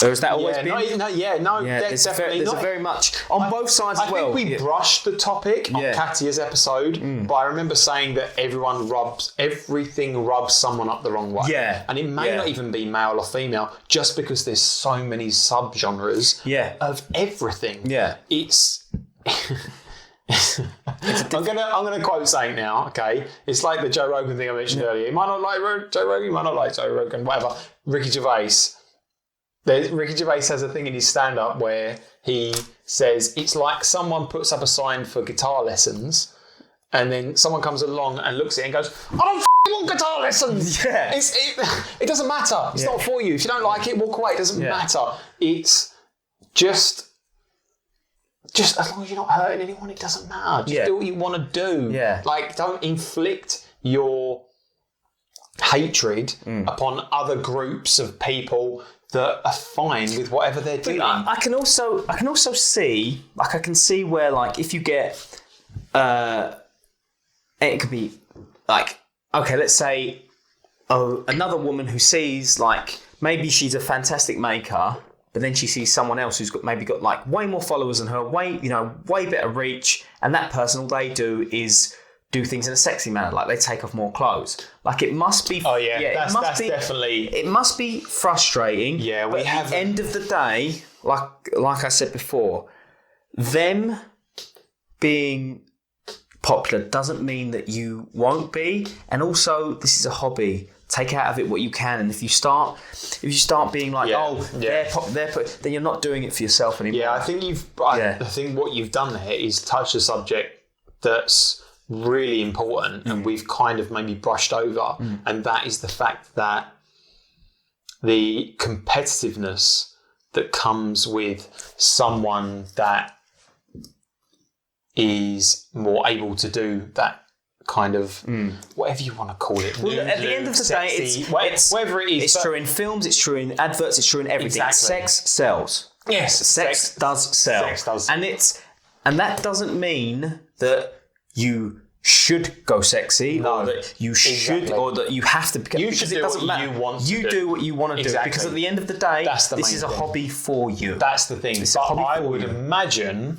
Speaker 2: Or has that always been?
Speaker 1: There's definitely
Speaker 2: there's a very much on both sides as well.
Speaker 1: I think we brushed the topic on Katia's episode, but I remember saying that everything rubs someone up the wrong way. Yeah. And it may not even be male or female, just because there's so many subgenres of everything. Yeah. It's... I'm gonna quote something now, okay? It's like the Joe Rogan thing I mentioned earlier. You might not like Joe Rogan, you might not like Joe Rogan, whatever. Ricky Gervais has a thing in his stand-up where he says it's like someone puts up a sign for guitar lessons, and then someone comes along and looks at it and goes, I don't want guitar lessons. Yeah. It doesn't matter. It's not for you. If you don't like it, walk away. It doesn't matter. It's just as long as you're not hurting anyone, it doesn't matter. Just do what you want to do. Yeah. Like, don't inflict your hatred upon other groups of people that are fine with whatever they're doing.
Speaker 2: I can also see, like, I can see where, like, if you get, it could be like, okay, let's say, another woman who sees, like, maybe she's a fantastic maker, but then she sees someone else who's got like way more followers than her, way better reach, and that person, all they do is do things in a sexy manner, like they take off more clothes. Like, it must be.
Speaker 1: Oh yeah, that's definitely.
Speaker 2: It must be frustrating. Yeah, but at the end of the day, like I said before, them being popular doesn't mean that you won't be. And also, this is a hobby. Take out of it what you can, and if you start being like, then you're not doing it for yourself anymore.
Speaker 1: Yeah, I think what you've done there is touch a subject that's really important, and we've kind of maybe brushed over, and that is the fact that the competitiveness that comes with someone that is more able to do that kind of whatever you want to call it.
Speaker 2: Well, at the end of the day,
Speaker 1: whatever it is.
Speaker 2: It's true in films, it's true in adverts, it's true in everything.
Speaker 1: Exactly.
Speaker 2: Sex sells.
Speaker 1: Yes,
Speaker 2: Sex does sell.
Speaker 1: Sex does.
Speaker 2: And that doesn't mean that you should go sexy, or that you should, or that you have to.
Speaker 1: You should do what you want to do.
Speaker 2: You do what you want to do, because at the end of the day, this is a hobby for you.
Speaker 1: That's the thing. But I would imagine,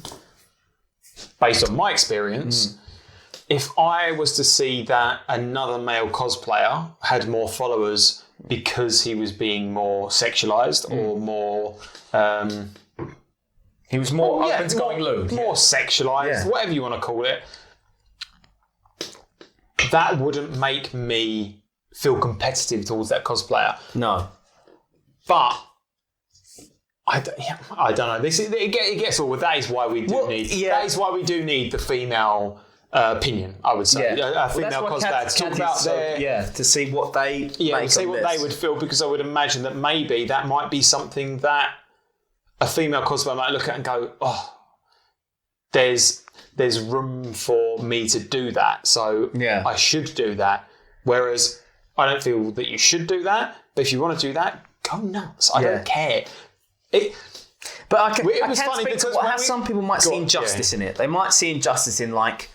Speaker 1: based on my experience, if I was to see that another male cosplayer had more followers because he was being more sexualized or more...
Speaker 2: he was more open to going lewd.
Speaker 1: More sexualized, whatever you want to call it. That wouldn't make me feel competitive towards that cosplayer.
Speaker 2: No.
Speaker 1: But... I don't know. It gets all. That is why we do need. Yeah. That is why we do need the female opinion. I would say a female cosplayer to talk about their
Speaker 2: to see what they
Speaker 1: see what they would feel, because I would imagine that maybe that might be something that a female cosplayer might look at and go, oh, there's room for me to do that, so I should do that. Whereas I don't feel that you should do that, but if you want to do that, go nuts. I don't care.
Speaker 2: But I can speak to how some people might see injustice in it. They might see injustice in, like,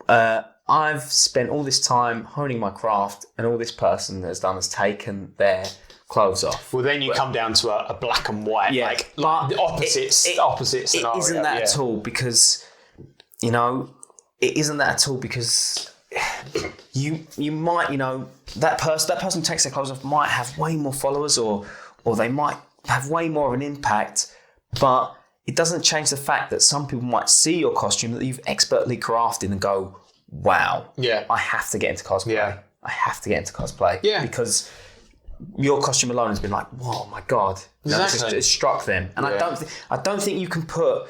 Speaker 2: I've spent all this time honing my craft, and all this person has done is taken their clothes off.
Speaker 1: Well, then you come down to a black and white, like the opposite scenario.
Speaker 2: It isn't that at all, because, you know, it isn't that at all, because you might, you know, that person who takes their clothes off might have way more followers, or they might have way more of an impact, but it doesn't change the fact that some people might see your costume that you've expertly crafted and go, wow, I have to get into cosplay.
Speaker 1: Yeah.
Speaker 2: I have to get into cosplay. Yeah. Because your costume alone has been like, whoa, my God.
Speaker 1: Exactly.
Speaker 2: It struck them. And I don't think you can put...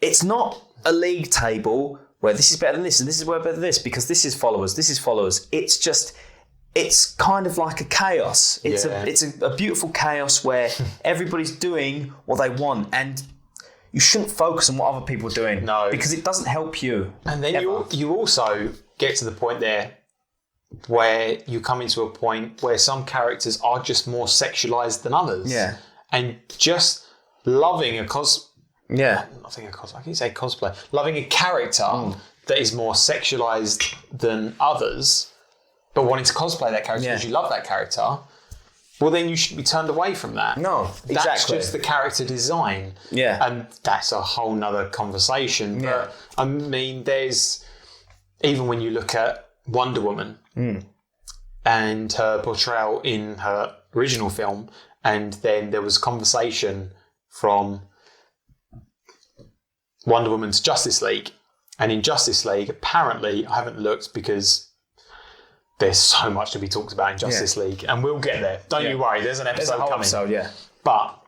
Speaker 2: It's not a league table where this is better than this and this is better than this, because this is followers, this is followers. It's just... It's kind of like a chaos. It's a beautiful chaos where everybody's doing what they want, and you shouldn't focus on what other people are doing.
Speaker 1: No.
Speaker 2: Because it doesn't help you.
Speaker 1: And then you also get to the point there where you come into a point where some characters are just more sexualized than others.
Speaker 2: Yeah.
Speaker 1: And just loving I can say cosplay. Loving a character that is more sexualized than others, but wanting to cosplay that character because you love that character, well, then you should be turned away from that.
Speaker 2: No, exactly.
Speaker 1: That's just the character design.
Speaker 2: Yeah.
Speaker 1: And that's a whole nother conversation.
Speaker 2: Yeah.
Speaker 1: But, I mean, there's... Even when you look at Wonder Woman and her portrayal in her original film, and then there was conversation from Wonder Woman to Justice League. And in Justice League, apparently, I haven't looked because... There's so much to be talked about in Justice League, and we'll get there. Don't you worry, there's an episode coming.
Speaker 2: Episode,
Speaker 1: But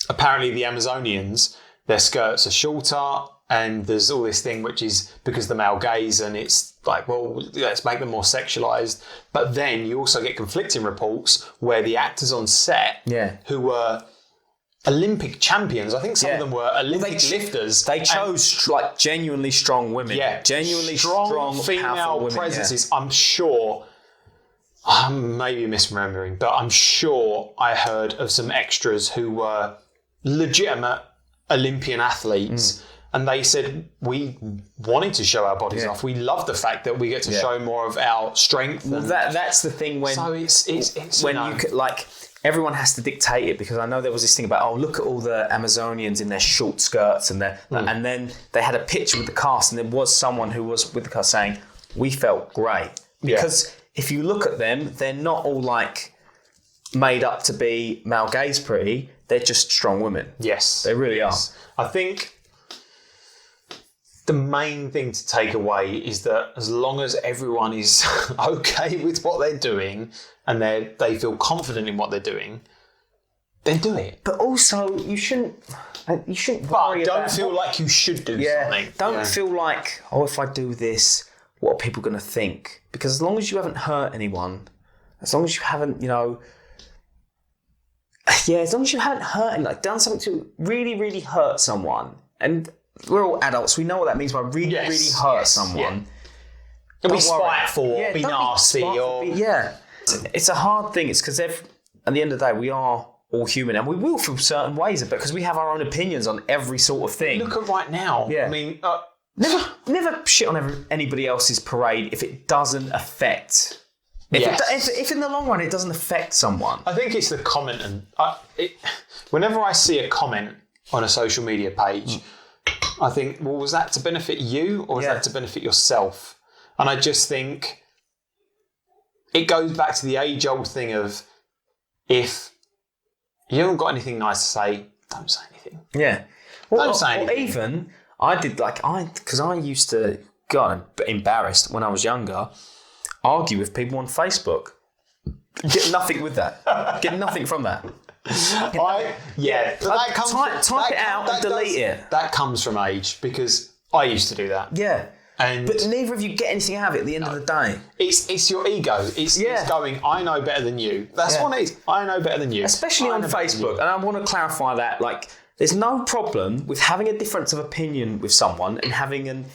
Speaker 1: apparently the Amazonians, their skirts are shorter, and there's all this thing which is because the male gaze, and it's like, well, let's make them more sexualised. But then you also get conflicting reports where the actors on set, who were Olympic champions, I think some of them were Olympic lifters.
Speaker 2: They chose like genuinely strong women.
Speaker 1: Yeah,
Speaker 2: genuinely strong
Speaker 1: female presences. I'm sure, I'm maybe misremembering, but I'm sure I heard of some extras who were legitimate Olympian athletes. And they said, we wanted to show our bodies off. We love the fact that we get to show more of our strength.
Speaker 2: Well, that's the thing when...
Speaker 1: So it's
Speaker 2: when you could, like... Everyone has to dictate it, because I know there was this thing about, look at all the Amazonians in their short skirts and their, and then they had a picture with the cast, and there was someone who was with the cast saying, we felt great. Because if you look at them, they're not all like made up to be male gaze pretty, they're just strong women.
Speaker 1: Yes.
Speaker 2: They really are.
Speaker 1: I think the main thing to take away is that as long as everyone is okay with what they're doing and they feel confident in what they're doing, then do it.
Speaker 2: But also, you shouldn't worry
Speaker 1: about... don't feel like you should do something.
Speaker 2: Don't feel like, if I do this, what are people going to think? Because as long as you haven't hurt anyone, as long as you haven't, Yeah, as long as you haven't hurt him, like done something to really, really hurt someone, and we're all adults, we know what that means by really, really hurt someone.
Speaker 1: Yeah. Don't be spiteful, be
Speaker 2: don't
Speaker 1: nasty,
Speaker 2: spiteful, It's a hard thing. It's because at the end of the day, we are all human, and we will feel certain ways of it because we have our own opinions on every sort of thing.
Speaker 1: Look at right now.
Speaker 2: Yeah.
Speaker 1: I mean,
Speaker 2: never shit on anybody else's parade if it doesn't affect. If in the long run it doesn't affect someone.
Speaker 1: I think it's the comment, and whenever I see a comment on a social media page, I think, well, was that to benefit you or was that to benefit yourself? And I just think it goes back to the age-old thing of if you haven't got anything nice to say, don't say anything.
Speaker 2: Yeah.
Speaker 1: Don't say anything.
Speaker 2: Or even, I did because I used to get embarrassed when I was younger, argue with people on Facebook. Get nothing with that. Get nothing from that.
Speaker 1: Type it out
Speaker 2: and delete it.
Speaker 1: That comes from age because I used to do that.
Speaker 2: Yeah.
Speaker 1: But
Speaker 2: neither of you get anything out of it at the end of the day.
Speaker 1: It's your ego. It's going, I know better than you. That's what it is. I know better than you.
Speaker 2: Especially on Facebook. And I want to clarify that, like, there's no problem with having a difference of opinion with someone and having an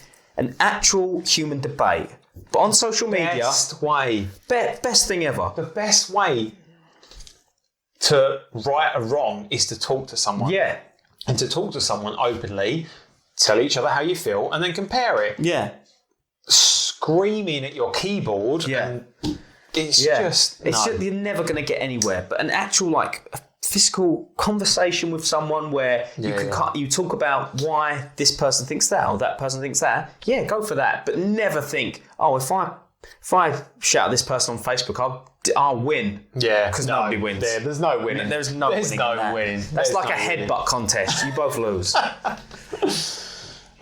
Speaker 2: actual human debate. But on social media...
Speaker 1: Best way.
Speaker 2: Best thing ever.
Speaker 1: The best way to right a wrong is to talk to someone.
Speaker 2: Yeah.
Speaker 1: And to talk to someone openly, tell each other how you feel, and then compare it.
Speaker 2: Yeah.
Speaker 1: Screaming at your keyboard.
Speaker 2: Yeah.
Speaker 1: And it's just...
Speaker 2: You're never going to get anywhere. But an actual, like... physical conversation with someone where you talk about why this person thinks that or that person thinks that. Yeah, go for that, but never think, if I shout at this person on Facebook, I'll win. Yeah, because nobody wins.
Speaker 1: There's no winning.
Speaker 2: There's no winning. That's like a headbutt contest. You both lose.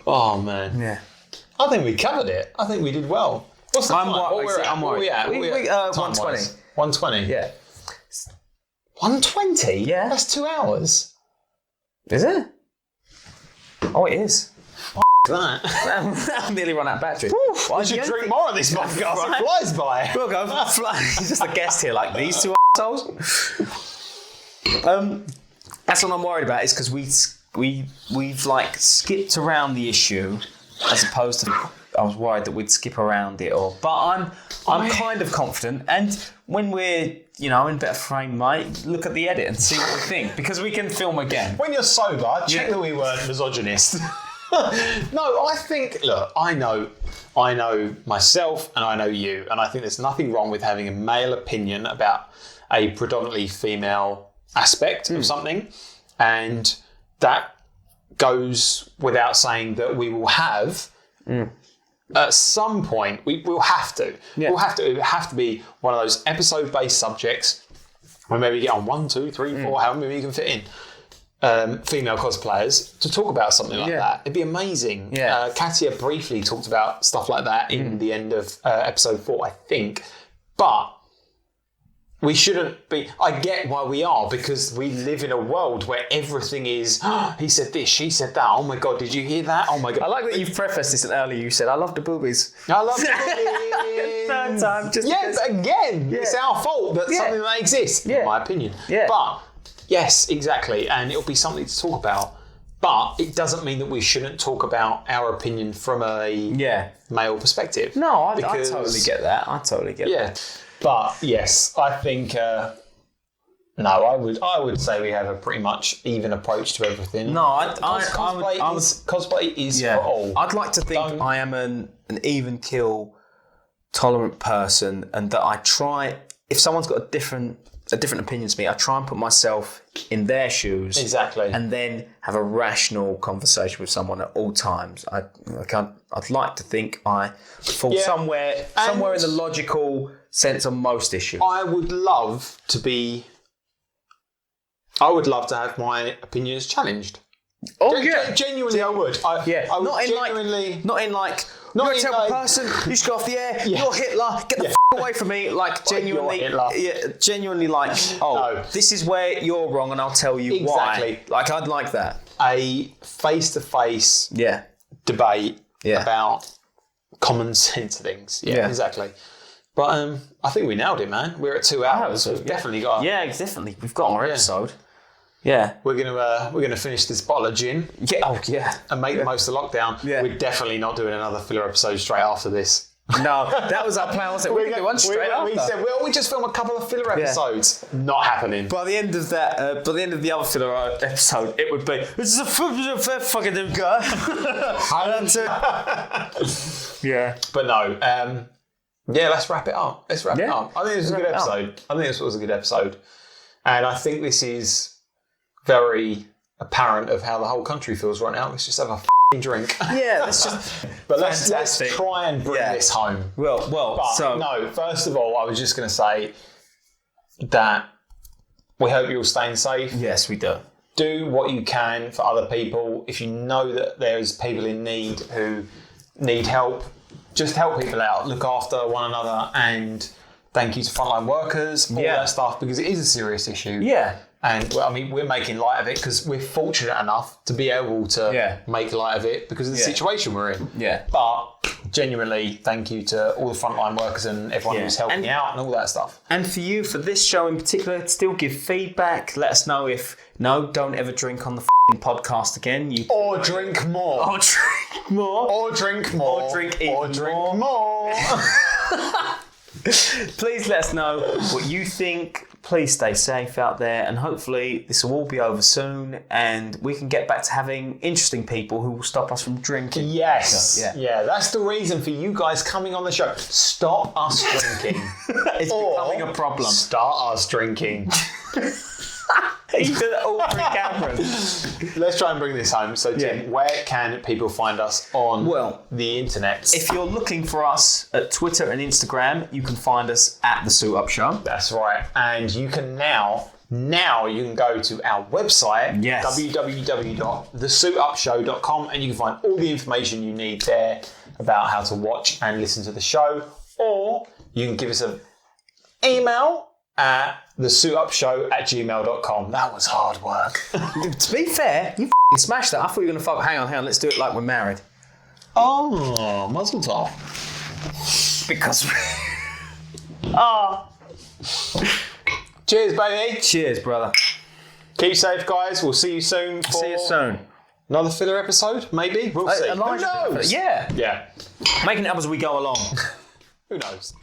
Speaker 1: Oh man.
Speaker 2: Yeah.
Speaker 1: I think we covered it. I think we did well. What's the time?
Speaker 2: I'm worried. 120.
Speaker 1: 120.
Speaker 2: Yeah.
Speaker 1: 120?
Speaker 2: Yeah.
Speaker 1: That's 2 hours.
Speaker 2: Is it? Oh, it is.
Speaker 1: That.
Speaker 2: I've nearly run out of battery.
Speaker 1: I should drink more of this podcast. It flies by.
Speaker 2: We'll go. He's just a guest here, like these two assholes. That's what I'm worried about. Is because we've like skipped around the issue, as opposed to I was worried that we'd skip around it. But I'm kind of confident, and when we're in better frame, mate, look at the edit and see what we think, because we can film again.
Speaker 1: When you're sober, check that we weren't misogynist. No, I think, look, I know myself and I know you, and I think there's nothing wrong with having a male opinion about a predominantly female aspect of something, and that goes without saying that we will have at some point, we'll have to. Yeah. It will have to be one of those episode-based subjects where maybe you get on 1, 2, 3, 4, however many you can fit in, female cosplayers to talk about something like that. It'd be amazing. Yeah. Katia briefly talked about stuff like that in the end of episode 4, I think. But we shouldn't be... I get why we are, because we live in a world where everything is, he said this, she said that, oh my God, did you hear that? Oh my God.
Speaker 2: I like that you've prefaced this earlier. You said, I love the boobies.
Speaker 1: I love the boobies.
Speaker 2: Third time. Just
Speaker 1: but again, it's our fault that something that exists, in my opinion. Yeah. But, yes, exactly, and it'll be something to talk about. But it doesn't mean that we shouldn't talk about our opinion from a male perspective.
Speaker 2: No, I totally get that. I totally get that.
Speaker 1: But yes, I think I would say we have a pretty much even approach to everything.
Speaker 2: No,
Speaker 1: cosplay is for all.
Speaker 2: I'd like to think I am an even kill tolerant person, and that I try, if someone's got a different opinion to me, I try and put myself in their shoes.
Speaker 1: Exactly.
Speaker 2: And then have a rational conversation with someone at all times. I'd like to think I fall somewhere in the logical sense on most issues.
Speaker 1: I would love to have my opinions challenged.
Speaker 2: Oh
Speaker 1: genuinely, I would. I would
Speaker 2: not in like you're a terrible person. You should go off the air. Yeah. You're Hitler. Get the f*** away from me. Like genuinely, like this is where you're wrong, and I'll tell you why. Like I'd like that.
Speaker 1: A face-to-face debate about common sense things. Yeah, exactly. But I think we nailed it, man. We're at 2 hours. We've definitely got.
Speaker 2: Yeah, definitely. We've got our episode. Yeah.
Speaker 1: We're gonna finish this bottle of gin.
Speaker 2: Yeah. Oh yeah.
Speaker 1: And make the most of lockdown. Yeah. We're definitely not doing another filler episode straight after this.
Speaker 2: No, that was our plan. Was it? We're going to do one straight after.
Speaker 1: We said, well, we just film a couple of filler episodes. Not happening.
Speaker 2: By the end of that, by the end of the other filler episode, it would be, this is a fucking guy. Yeah.
Speaker 1: But no, yeah, let's wrap it up. Let's wrap it up. I think this was a good episode. I think this was a good episode. And I think this is very apparent of how the whole country feels right now. Let's just have a drink.
Speaker 2: Yeah, let's just.
Speaker 1: But let's try and bring this home. No, first of all, I was just going to say that we hope you're all staying safe.
Speaker 2: Yes, we do.
Speaker 1: Do what you can for other people. If you know that there's people in need who need help, just help people out. Look after one another, and thank you to frontline workers, all that stuff, because it is a serious issue.
Speaker 2: Yeah.
Speaker 1: And well, I mean, we're making light of it because we're fortunate enough to be able to make light of it because of the situation we're in.
Speaker 2: Yeah.
Speaker 1: But genuinely, thank you to all the frontline workers and everyone who's helping out and all that stuff.
Speaker 2: And for you, for this show in particular, still give feedback. Let us know if, don't ever drink on the podcast again.
Speaker 1: Or drink more.
Speaker 2: Or drink more.
Speaker 1: Or drink more.
Speaker 2: Or drink even more. Please let us know what you think. Please stay safe out there, and hopefully this will all be over soon and we can get back to having interesting people who will stop us from drinking.
Speaker 1: Yes. So, yeah, that's the reason for you guys coming on the show. Stop us drinking.
Speaker 2: It's becoming a problem.
Speaker 1: Start us drinking.
Speaker 2: You did it all through cameras.
Speaker 1: Let's try and bring this home. So, Tim, where can people find us on the internet?
Speaker 2: If you're looking for us at Twitter and Instagram, you can find us at The Suit Up Show.
Speaker 1: That's right. And you can now you can go to our website, www.thesuitupshow.com, and you can find all the information you need there about how to watch and listen to the show. Or you can give us an email at thesuitupshow@gmail.com. That was hard work.
Speaker 2: To be fair, you smashed that. I thought you were going to hang on, let's do it like we're married.
Speaker 1: Oh, muzzle top.
Speaker 2: Because
Speaker 1: Cheers, baby.
Speaker 2: Cheers, brother.
Speaker 1: Keep safe, guys. We'll see you soon.
Speaker 2: See you soon.
Speaker 1: Another filler episode, maybe? We'll see. Who knows?
Speaker 2: Yeah. Making it up as we go along.
Speaker 1: Who knows?